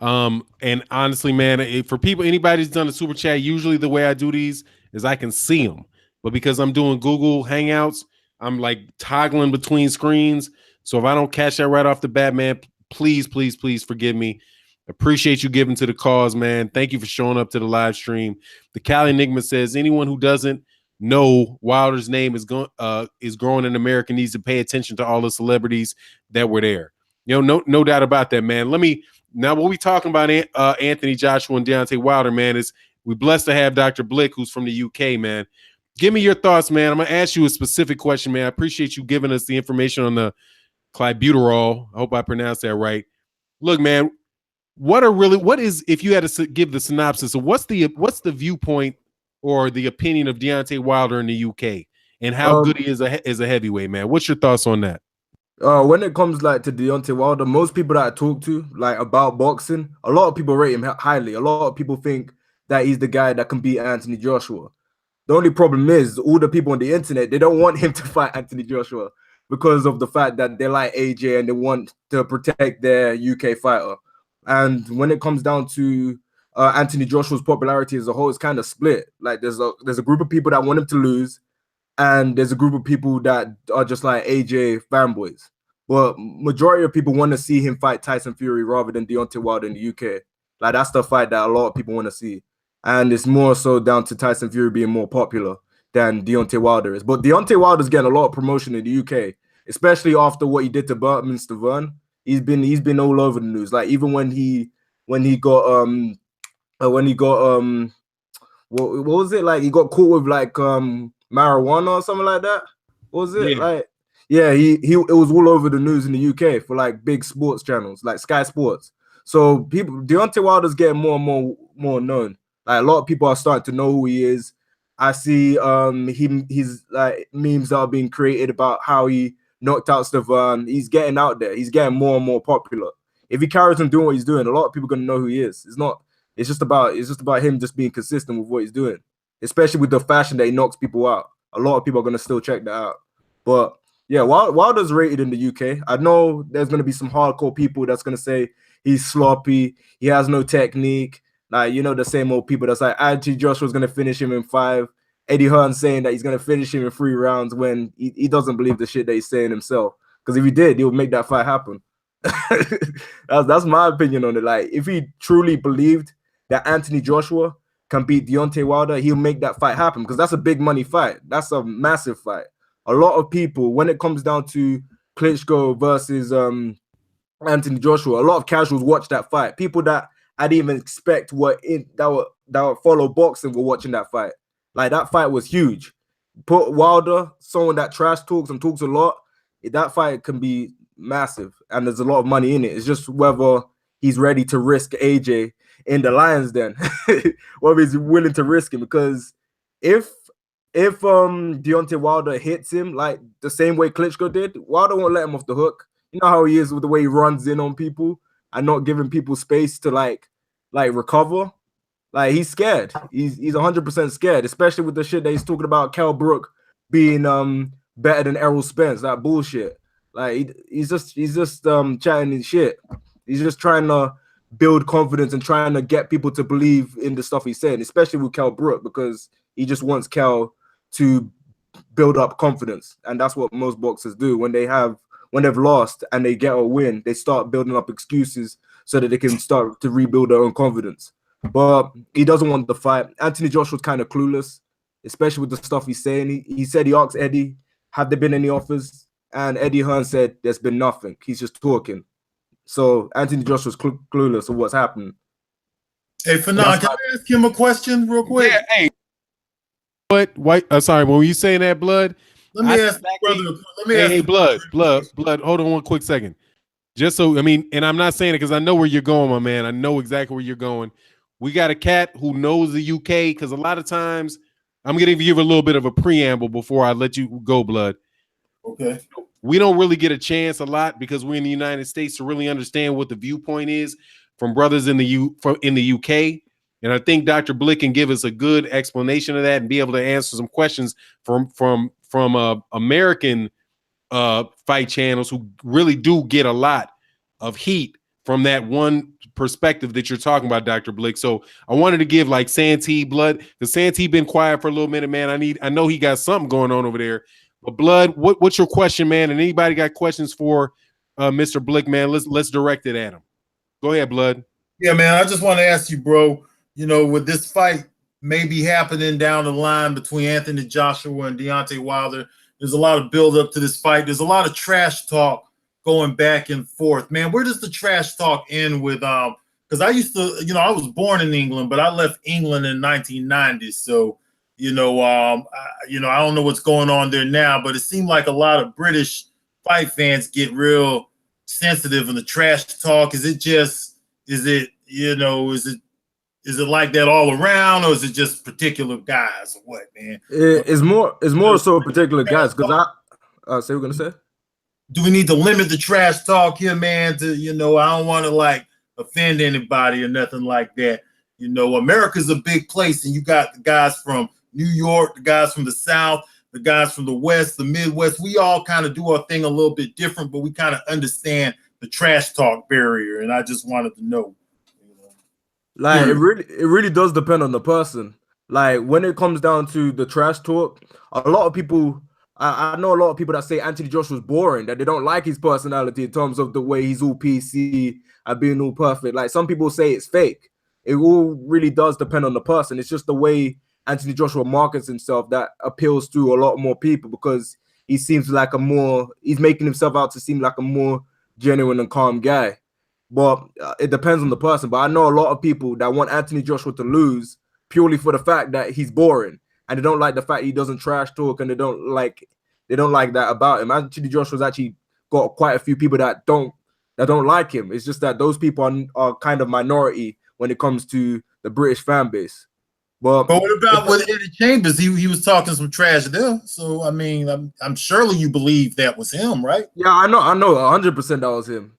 And honestly, man, for people, anybody who's done a super chat, usually the way I do these is I can see them. But because I'm doing Google Hangouts, I'm like toggling between screens. So if I don't catch that right off the bat, man, please forgive me. Appreciate you giving to the cause, man. Thank you for showing up to the live stream. The Cali Enigma says anyone who doesn't know Wilder's name is growing in America needs to pay attention to all the celebrities that were there. You know, no doubt about that, man. Now what we talking about Anthony Joshua and Deontay Wilder, man, is we blessed to have Dr. Blick, who's from the UK, man. Give me your thoughts, man. I'm gonna ask you a specific question, man. I appreciate you giving us the information on the clenbuterol. I hope I pronounced that right. Look, man, what is, if you had to give the synopsis of what's the viewpoint or the opinion of Deontay Wilder in the UK and how good he is as a heavyweight, man? What's your thoughts on that? When it comes like to Deontay Wilder, most people that I talk to like about boxing, a lot of people rate him highly. A lot of people think that he's the guy that can beat Anthony Joshua. The only problem is all the people on the internet, they don't want him to fight Anthony Joshua because of the fact that they like AJ and they want to protect their UK fighter. And when it comes down to Anthony Joshua's popularity as a whole, it's kind of split. Like there's a group of people that want him to lose, and there's a group of people that are just like AJ fanboys. But majority of people want to see him fight Tyson Fury rather than Deontay Wilder in the UK. Like that's the fight that a lot of people want to see. And it's more so down to Tyson Fury being more popular than Deontay Wilder is. But Deontay Wilder's getting a lot of promotion in the UK, especially after what he did to Burtminster Hearn. He's been all over the news. Like even when he got what was it, like he got caught with like marijuana or something like that. What was it? Yeah. It was all over the news in the UK for like big sports channels like Sky Sports. So Deontay Wilder's getting more and more known. Like a lot of people are starting to know who he is. I see he's like memes that are being created about how he knocked out Stevan. He's getting out there. He's getting more and more popular. If he carries on doing what he's doing, a lot of people are gonna know who he is. It's just about him just being consistent with what he's doing, especially with the fashion that he knocks people out. A lot of people are gonna still check that out. But yeah, Wilder's rated in the UK. I know there's gonna be some hardcore people that's gonna say he's sloppy, he has no technique. Like, you know, the same old people that's like Anthony Joshua's gonna finish him in 5. Eddie Hearn saying that he's gonna finish him in 3 rounds when he doesn't believe the shit that he's saying himself. Because if he did, he would make that fight happen. That's my opinion on it. Like, if he truly believed that Anthony Joshua can beat Deontay Wilder, he'll make that fight happen because that's a big money fight. That's a massive fight. A lot of people, when it comes down to Klitschko versus Anthony Joshua, a lot of casuals watch that fight. People that I didn't even expect that would follow boxing were watching that fight. Like, that fight was huge. Put Wilder, someone that trash talks and talks a lot, that fight can be massive, and there's a lot of money in it. It's just whether he's ready to risk AJ in the Lions Den. Whether he's willing to risk him, because if Deontay Wilder hits him like the same way Klitschko did, Wilder won't let him off the hook. You know how he is with the way he runs in on people and not giving people space to like recover. Like, he's scared. He's 100% scared, especially with the shit that he's talking about Kell Brook being better than Errol Spence. That bullshit. Like, he's just chatting his shit. He's just trying to build confidence and trying to get people to believe in the stuff he's saying, especially with Kell Brook, because he just wants Kell to build up confidence. And that's what most boxers do. When they've lost and they get a win, they start building up excuses so that they can start to rebuild their own confidence. But he doesn't want the fight. Anthony Joshua's kind of clueless, especially with the stuff he's saying. He said he asked Eddie, have there been any offers? And Eddie Hearn said there's been nothing. He's just talking. So Anthony Joshua's clueless of what's happening. Hey, Fanon, can I ask him a question real quick? Yeah, hey. What? White? Sorry, when you saying that, Blood? Let me ask brother. Hey, Blood. Hold on one quick second. Just so, I mean, and I'm not saying it because I know where you're going, my man. I know exactly where you're going. We got a cat who knows the UK, because a lot of times I'm going to give you a little bit of a preamble before I let you go, Blood. Okay. We don't really get a chance a lot because we're in the United States to really understand what the viewpoint is from brothers in the UK. And I think Dr. Blick can give us a good explanation of that and be able to answer some questions from American fight channels who really do get a lot of heat from that one perspective that you're talking about, Dr. Blick. So I wanted to give like Santee Blood, because Santee been quiet for a little minute, man. I know he got something going on over there. But Blood, what's your question, man? And anybody got questions for Mr. Blick, man? Let's direct it at him. Go ahead, Blood. Yeah, man. I just want to ask you, bro. You know, with this fight maybe happening down the line between Anthony Joshua and Deontay Wilder, there's a lot of build up to this fight. There's a lot of trash talk going back and forth, man. Where does the trash talk end with? Because I used to, you know, I was born in England, but I left England in 1990. So, you know, I don't know what's going on there now, but it seemed like a lot of British fight fans get real sensitive in the trash talk. Is it like that all around, or is it just particular guys or what, man? It's more so particular guys, because say we're gonna say. Do we need to limit the trash talk here, man? To, you know, I don't want to like offend anybody or nothing like that. You know, America's a big place, and you got the guys from New York, the guys from the South, the guys from the West, the Midwest. We all kind of do our thing a little bit different, but we kind of understand the trash talk barrier. And I just wanted to know. Like, it really does depend on the person. Like, when it comes down to the trash talk, a lot of people, I know a lot of people that say Anthony Joshua's boring, that they don't like his personality in terms of the way he's all PC and being all perfect. Like, some people say it's fake. It all really does depend on the person. It's just the way Anthony Joshua markets himself that appeals to a lot more people, because he seems like he's making himself out to seem like a more genuine and calm guy. But it depends on the person. But I know a lot of people that want Anthony Joshua to lose purely for the fact that he's boring, and they don't like the fact he doesn't trash talk, and they don't like that about him. Anthony Joshua's actually got quite a few people that don't like him. It's just that those people are kind of minority when it comes to the British fan base. But what about with Eddie Chambers? He was talking some trash there. So I mean, I'm surely you believe that was him, right? Yeah, I know 100% that was him.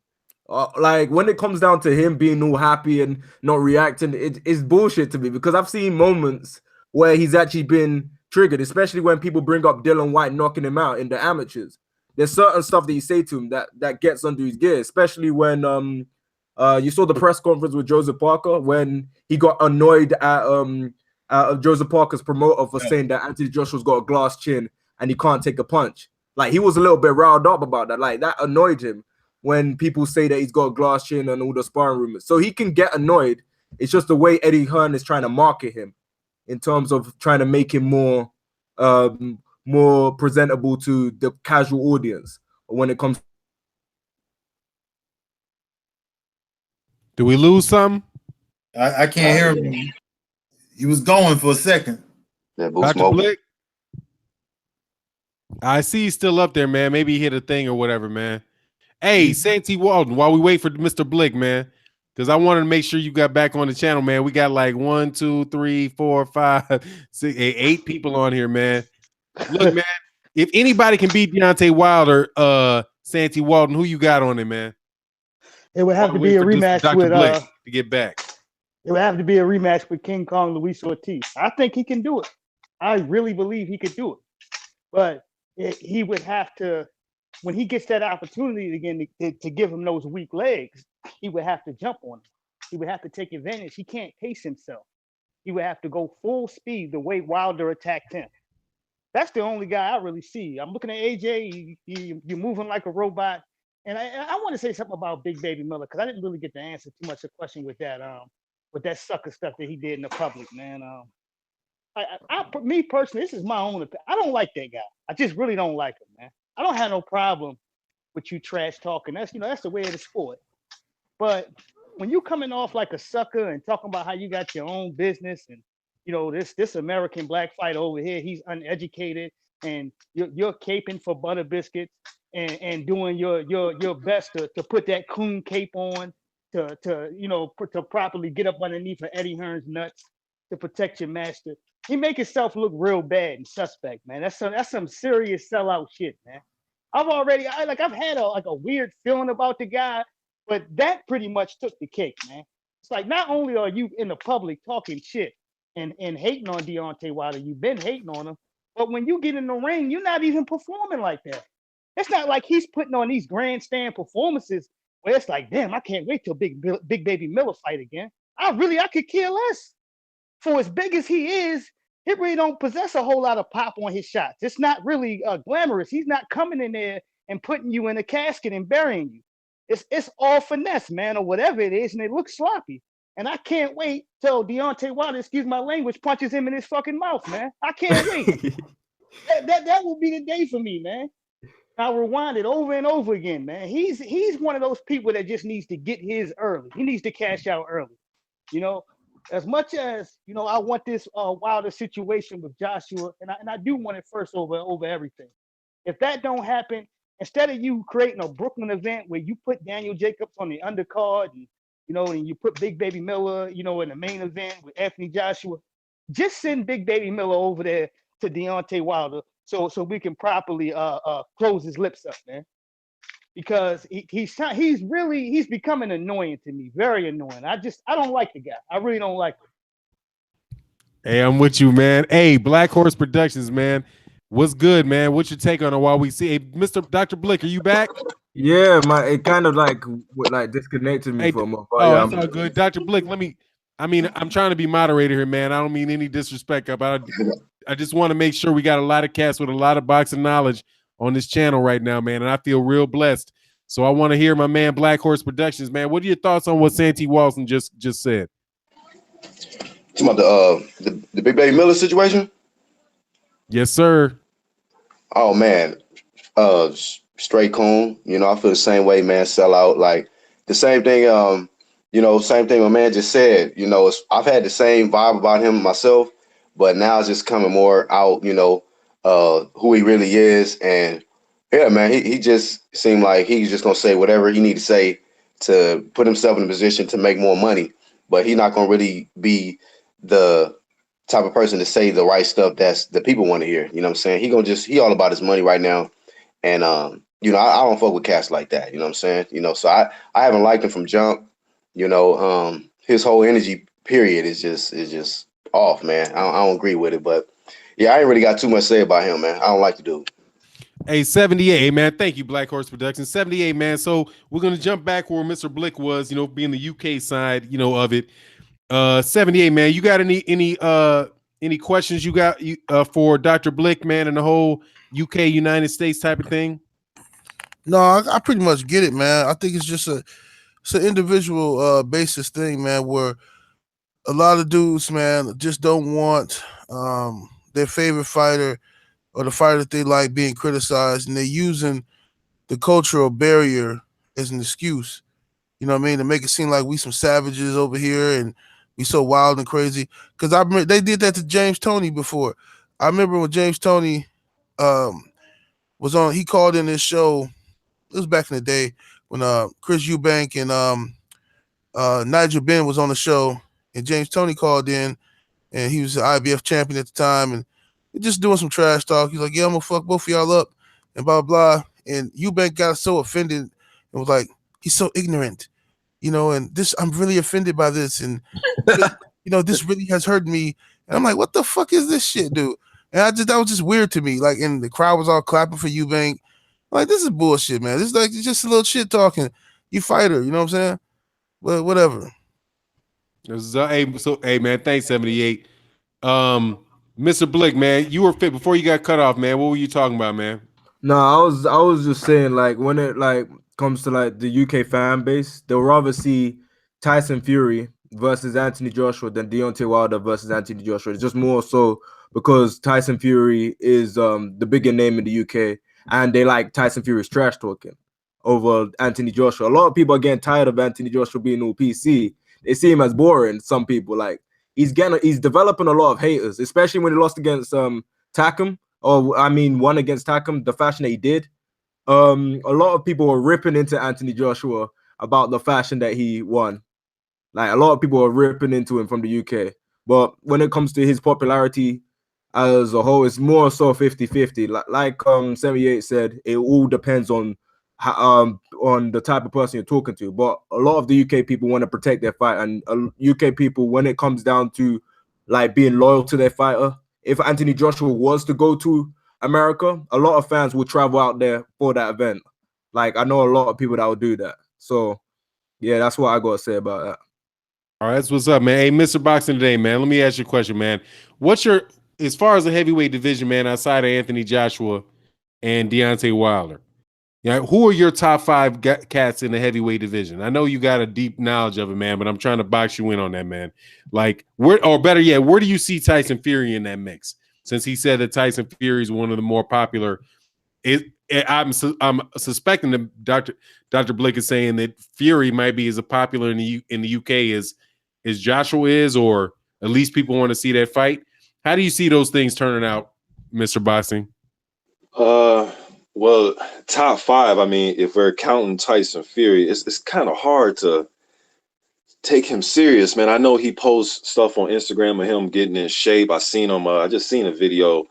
Like, when it comes down to him being all happy and not reacting, it's bullshit to me, because I've seen moments where he's actually been triggered, especially when people bring up Dylan White knocking him out in the amateurs. There's certain stuff that you say to him that gets under his gear, especially when you saw the press conference with Joseph Parker when he got annoyed at Joseph Parker's promoter for saying that Anthony Joshua's got a glass chin and he can't take a punch. Like, he was a little bit riled up about that. Like, that annoyed him when people say that he's got a glass chin and all the sparring rumors. So he can get annoyed. It's just the way Eddie Hearn is trying to market him in terms of trying to make him more presentable to the casual audience when it comes. Do we lose some? I can't hear him. He was going for a second. Dr. Blick? I see he's still up there, man. Maybe he hit a thing or whatever, man. Hey, Santee Walden, while we wait for Mr. Blick, man, because I wanted to make sure you got back on the channel, man. We got like 1, 2, 3, 4, 5, 6, 8 people on here, man. Look, man, if anybody can beat Deontay Wilder, Santi Walton, who you got on it, man? It would have to be a rematch Dr. with Blick to get back. It would have to be a rematch with King Kong Luis Ortiz. I think he can do it. I really believe he could do it. But he would have to, when he gets that opportunity again to give him those weak legs, he would have to jump on him. He would have to take advantage. He can't pace himself. He would have to go full speed the way Wilder attacked him. That's the only guy I really see. I'm looking at AJ. You're moving like a robot. And I want to say something about Big Baby Miller because I didn't really get to answer too much of the question with that sucker stuff that he did in the public, man. Me personally, this is my own opinion. I don't like that guy. I just really don't like him, man. I don't have no problem with you trash talking. That's the way of the sport. But when you coming off like a sucker and talking about how you got your own business and this American black fighter over here, he's uneducated and you're caping for butter biscuits and doing your best to put that coon cape on to properly get up underneath of Eddie Hearn's nuts to protect your master. He make himself look real bad and suspect, man. That's some serious sellout shit, man. I've had a weird feeling about the guy, but that pretty much took the cake, man. It's like not only are you in the public talking shit and hating on Deontay Wilder, you've been hating on him, but when you get in the ring, you're not even performing like that. It's not like he's putting on these grandstand performances where it's like, damn, I can't wait till Big Baby Miller fight again. I could care less. For as big as he is, he really don't possess a whole lot of pop on his shots. It's not really glamorous. He's not coming in there and putting you in a casket and burying you. It's all finesse, man, or whatever it is, and it looks sloppy. And I can't wait till Deontay Wilder, excuse my language, punches him in his fucking mouth, man. I can't wait. that will be the day for me, man. I'll rewind it over and over again, man. He's one of those people that just needs to get his early. He needs to cash out early. As much as I want this Wilder situation with Joshua, and I do want it first over everything. If that don't happen, instead of you creating a Brooklyn event where you put Daniel Jacobs on the undercard and and you put Big Baby Miller, in the main event with Anthony Joshua, just send Big Baby Miller over there to Deontay Wilder so we can properly close his lips up, man. Because he's becoming annoying to me, very annoying. I don't like the guy. I really don't like him. Hey, I'm with you, man. Hey, Black Horse Productions, man. What's good, man? What's your take on it while we see? Hey, Mr. Dr. Blick, are you back? Yeah, it kind of like disconnected me for a moment. That's all good. Dr. Blick, I'm trying to be moderator here, man. I don't mean any disrespect, but I just want to make sure we got a lot of cats with a lot of boxing knowledge on this channel right now, man, and I feel real blessed. So I want to hear my man Black Horse Productions, man. What are your thoughts on what Santi Walton just said? Talking about the Big Baby Miller situation? Yes, sir. Oh man, straight coon. I feel the same way, man. Sell out, like the same thing. Same thing my man just said. I've had the same vibe about him myself, but now it's just coming more out. Who he really is, and yeah, man, he just seemed like he's just gonna say whatever he need to say to put himself in a position to make more money, but he's not gonna really be the type of person to say the right stuff that's the people want to hear. You know what I'm saying? He all about his money right now, and I don't fuck with cats like that. You know what I'm saying? So I haven't liked him from jump. His whole energy period is just off, man. I don't agree with it, but yeah, I ain't really got too much to say about him, man. I don't like the dude. Hey, 78, man. Thank you, Black Horse Productions. 78, man. So we're gonna jump back where Mr. Blick was, being the UK side, of it. 78, man. You got any questions you got for Dr. Blick, man, and the whole UK United States type of thing? No, I pretty much get it, man. I think it's just it's an individual basis thing, man, where a lot of dudes, man, just don't want their favorite fighter or the fighter that they like being criticized, and they're using the cultural barrier as an excuse, to make it seem like we some savages over here and we so wild and crazy. Because I remember they did that to James Toney before. I remember when James Toney was on, he called in this show. It was back in the day when Chris Eubank and Nigel Benn was on the show, and James Toney called in, and he was the IBF champion at the time, and just doing some trash talk. He's like, "Yeah, I'm gonna fuck both of y'all up," and blah blah. And Eubank got so offended and was like, "He's so ignorant, and this, I'm really offended by this, and this really has hurt me." And I'm like, "What the fuck is this shit, dude?" And that was just weird to me. Like, and the crowd was all clapping for Eubank. Like, this is bullshit, man. This is like just a little shit talking. You fighter, you know what I'm saying? But whatever. Hey, man, thanks, 78. Mr. Blick, man, you were fit before you got cut off, man. What were you talking about, man? No, I was just saying, like, when it comes to like the UK fan base, they'll rather see Tyson Fury versus Anthony Joshua than Deontay Wilder versus Anthony Joshua. It's just more so because Tyson Fury is the bigger name in the UK, and they like Tyson Fury's trash talking over Anthony Joshua. A lot of people are getting tired of Anthony Joshua being all PC. They see him as boring. Some people, like, he's developing a lot of haters, especially when he lost against Takam, or won against Takam, the fashion that he did. A lot of people were ripping into Anthony Joshua about the fashion that he won. Like, a lot of people were ripping into him from the UK. But when it comes to his popularity as a whole, it's more so 50-50. Like 78 said, it all depends on the type of person you're talking to. But a lot of the UK people want to protect their fight, and UK people, when it comes down to like being loyal to their fighter, if Anthony Joshua was to go to America, a lot of fans will travel out there for that event. Like, I know a lot of people that will do that. So yeah, that's what I got to say about that. All right, that's what's up, man. Hey, Mr. Boxing Today, man. Let me ask you a question, man. What's your, as far as the heavyweight division, man, outside of Anthony Joshua and Deontay Wilder, who are your top 5 cats in the heavyweight division? I know you got a deep knowledge of it, man, but I'm trying to box you in on that, man. Like, where, or better yet, where do you see Tyson Fury in that mix? Since he said that Tyson Fury is one of the more popular, I'm suspecting that Dr. Blick is saying that Fury might be as popular in the UK as Joshua is, or at least people want to see that fight. How do you see those things turning out, Mr. Boxing? Well, top 5. I mean, if we're counting Tyson Fury, it's kind of hard to take him serious, man. I know he posts stuff on Instagram of him getting in shape. I seen him. I just seen a video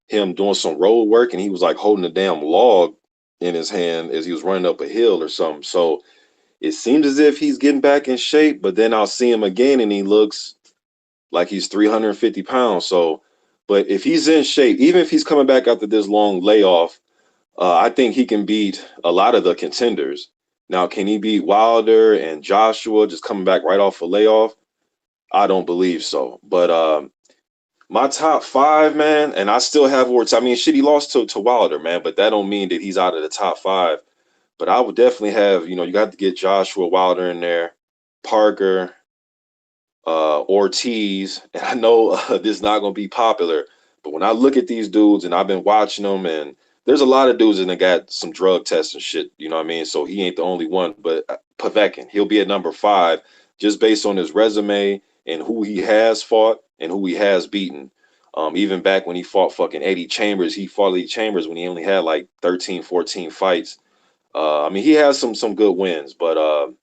him doing some road work, and he was like holding a damn log in his hand as he was running up a hill or something. So it seems as if he's getting back in shape, but then I'll see him again and he looks like he's 350 pounds. So, but if he's in shape, even if he's coming back after this long layoff, I think he can beat a lot of the contenders. Now, can he beat Wilder and Joshua just coming back right off a layoff? I don't believe so. But my top 5, man, and I still have words. I mean, shit, he lost to Wilder, man, but that don't mean that he's out of the top 5. But I would definitely have, you got to get Joshua, Wilder in there, Parker, Ortiz. And I know this is not going to be popular, but when I look at these dudes and I've been watching them, and there's a lot of dudes that got some drug tests and shit, you know what I mean? So he ain't the only one, but Povetkin, he'll be at number 5 just based on his resume and who he has fought and who he has beaten. Even back when he fought fucking Eddie Chambers, he fought Eddie Chambers when he only had like 13, 14 fights. I mean, he has some good wins, but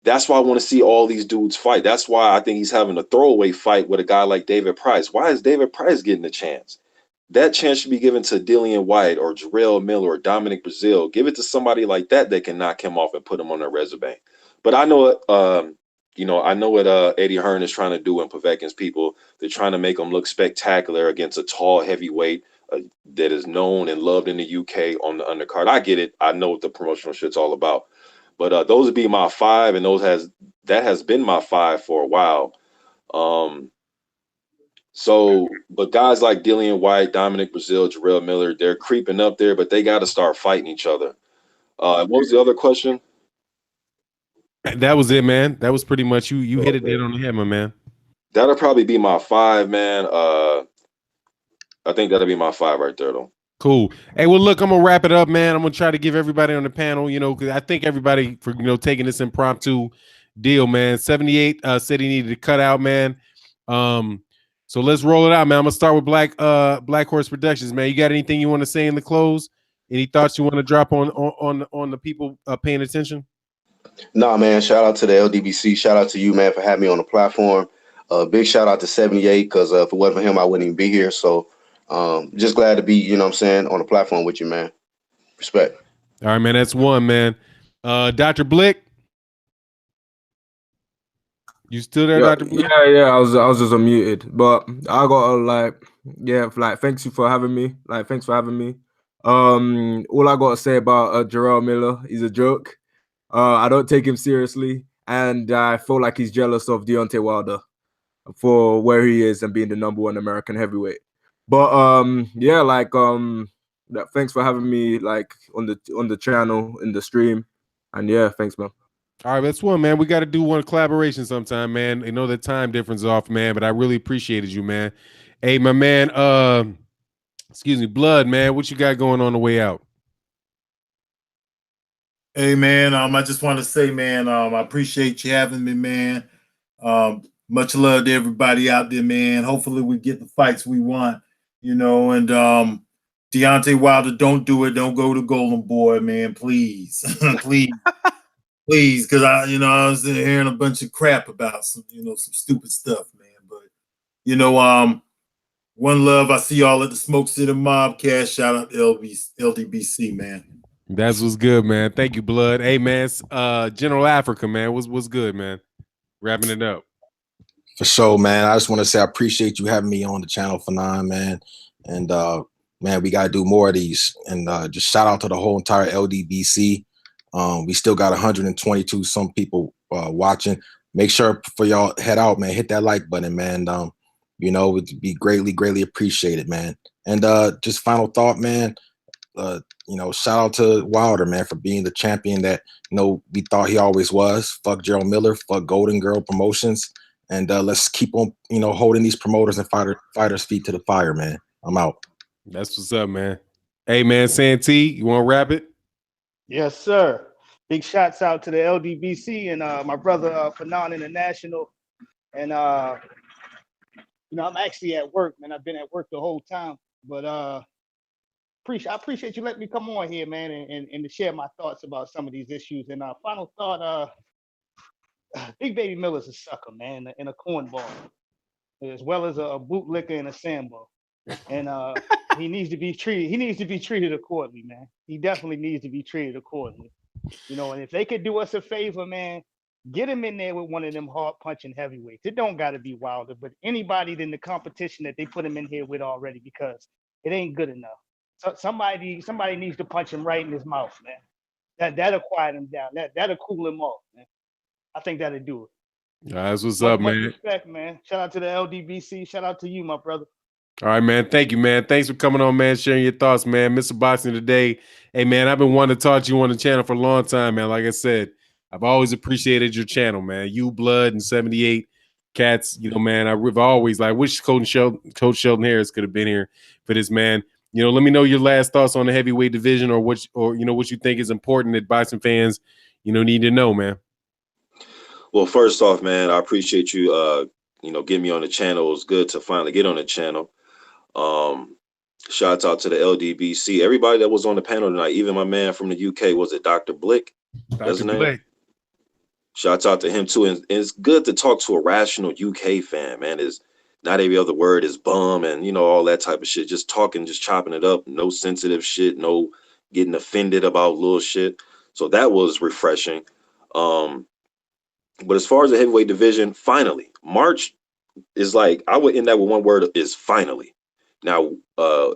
that's why I want to see all these dudes fight. That's why I think he's having a throwaway fight with a guy like David Price. Why is David Price getting a chance? That chance should be given to Dillian White or Jarrell Miller or Dominic Brazil. Give it to somebody like that can knock him off and put him on their resume. But I know I know what Eddie Hearn is trying to do in Povetkin's people. They're trying to make him look spectacular against a tall heavyweight that is known and loved in the UK on the undercard. I get it. I know what the promotional shit's all about. But those would be my 5, and that has been my 5 for a while. But guys like Dillian White, Dominic Brazil, Jarrell Miller, they're creeping up there, but they got to start fighting each other. What was the other question? That was it, man. That was pretty much you hit it dead on the head, my man. That'll probably be my 5, man. I think that'll be my 5 right there, though. Cool. Hey, well, look, I'm gonna wrap it up, man. I'm gonna try to give everybody on the panel, because I think everybody for taking this impromptu deal, man. 78 said he needed to cut out, man. So let's roll it out, man. I'm gonna start with Black Horse Productions, man. You got anything you want to say in the close? Any thoughts you want to drop on the people paying attention? Nah, man. Shout out to the LDBC. Shout out to you, man, for having me on the platform. Big shout out to 78 because if it wasn't for him, I wouldn't even be here. So just glad to be, you know what I'm saying, on the platform with you, man. Respect. All right, man. That's one, man. Dr. Blick. You still there, Yeah, Dr. Blick? yeah. I was just unmuted, but I got like, thanks you for having me. Like, thanks for having me. All I gotta say about Jarrell Miller, he's a joke. I don't take him seriously, and I feel like he's jealous of Deontay Wilder for where he is and being the #1 American heavyweight. But yeah, like thanks for having me like on the channel in the stream, and yeah, thanks, man. All right, that's one, man. We got to do one collaboration sometime, man. I know the time difference is off, man, but I really appreciated you, man. Hey, my man, excuse me, Blood, man, what you got going on the way out? Hey, man, I just want to say, man, I appreciate you having me, man. Much love to everybody out there, man. Hopefully we get the fights we want, you know, and Deontay Wilder, don't do it. Don't go to Golden Boy, man, please. Please. Please, because I was hearing a bunch of crap about some stupid stuff, man. But one love. I see y'all at the Smoke City Mobcast. Shout out to LDBC, man. That's what's good, man. Thank you, Blood. Hey, man, General Africa, man, what's good, man? Wrapping it up. For sure, man. I just want to say I appreciate you having me on the channel for 9, man. And man, we gotta do more of these. And just shout out to the whole entire LDBC. We still got 122 some people watching. Make sure for y'all head out, man. Hit that like button, man. You know, it'd be greatly appreciated, man. And just final thought, man. You know, shout out to Wilder, man, for being the champion that we thought he always was. Fuck Jarrell Miller, fuck Golden Girl Promotions, and let's keep on holding these promoters and fighters' feet to the fire, man. I'm out. That's what's up, man. Hey, man, Santee, you want to wrap it? Yes, sir. Big shouts out to the LDBC and my brother Fanon International. And I'm actually at work, man. I've been at work the whole time, but I appreciate you letting me come on here, man, and to share my thoughts about some of these issues. And final thought, Big Baby Miller's a sucker, man, and a cornball, as well as a bootlicker and a sambo. And he needs to be treated accordingly, man. He definitely needs to be treated accordingly. And if they could do us a favor, man, get him in there with one of them hard punching heavyweights. It don't got to be Wilder, but anybody in the competition that they put him in here with already, because it ain't good enough. So somebody needs to punch him right in his mouth, man. That'll quiet him down. That'll cool him off, man. I think that'll do it. That's what's up, man. Respect, man. Shout out to the LDBC. Shout out to you, my brother. All right, man. Thank you, man. Thanks for coming on, man, sharing your thoughts, man. Mr. Boxing today. Hey, man, I've been wanting to talk to you on the channel for a long time, man. Like I said, I've always appreciated your channel, man. You, Blood, and 78 Cats, man, I've always wish Coach Sheldon Harris could have been here for this, man. Let me know your last thoughts on the heavyweight division or what you think is important that boxing fans, need to know, man. Well, first off, man, I appreciate you, getting me on the channel. It was good to finally get on the channel. Shouts out to the LDBC, everybody that was on the panel tonight, even my man from the UK. Was it Dr. Blick? That's his name. Blick. Shouts out to him too. And it's good to talk to a rational UK fan, man. Is not every other word is bum and all that type of shit. Just talking, just chopping it up. No sensitive shit. No getting offended about little shit. So that was refreshing. But as far as the heavyweight division, finally, March is I would end that with one word, is finally. Now,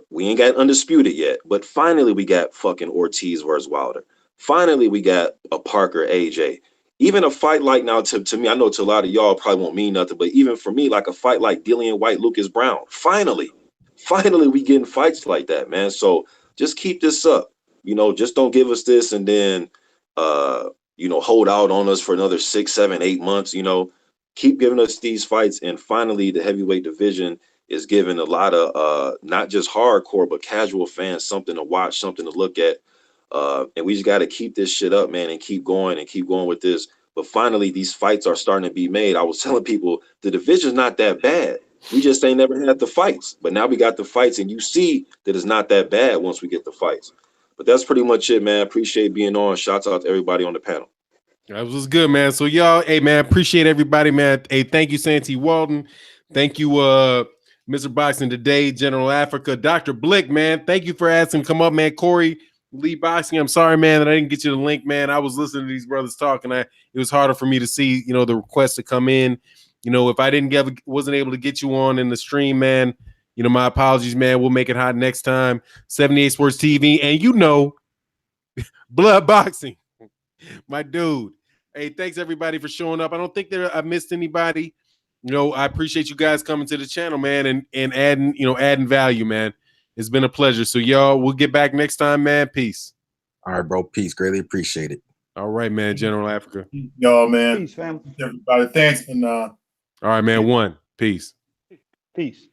we ain't got undisputed yet, but finally we got fucking Ortiz versus Wilder. Finally, we got a Parker AJ. Even a fight now, to me, I know to a lot of y'all probably won't mean nothing, but even for me, a fight like Dillian White, Lucas Brown. Finally, we getting fights like that, man. So just keep this up. Just don't give us this and then, hold out on us for another 6, 7, 8 months. Keep giving us these fights. And finally, the heavyweight division is giving a lot of not just hardcore, but casual fans something to watch, something to look at. And we just got to keep this shit up, man, and keep going with this. But finally, these fights are starting to be made. I was telling people the division's not that bad. We just ain't never had the fights. But now we got the fights, and you see that it's not that bad once we get the fights. But that's pretty much it, man. Appreciate being on. Shouts out to everybody on the panel. That was good, man. So y'all, hey man, appreciate everybody, man. Hey, thank you, Santee Walton. Thank you, Mr. Boxing Today, General Africa, Dr. Blick, man. Thank you for asking to come up, man. Corey Ldbc. I'm sorry, man, that I didn't get you the link, man. I was listening to these brothers talk, and it was harder for me to see, the request to come in. If I wasn't able to get you on in the stream, man, my apologies, man. We'll make it hot next time. 78 Sports TV, and Bloodboxing. My dude. Hey, thanks everybody for showing up. I don't think I missed anybody. I appreciate you guys coming to the channel, man, and adding value, man. It's been a pleasure. So y'all, we'll get back next time, man. Peace. All right, bro. Peace. Greatly appreciate it. All right, man. General Africa. Y'all, man. Peace, fam. Everybody. Thanks. And all right, man. Peace. Peace.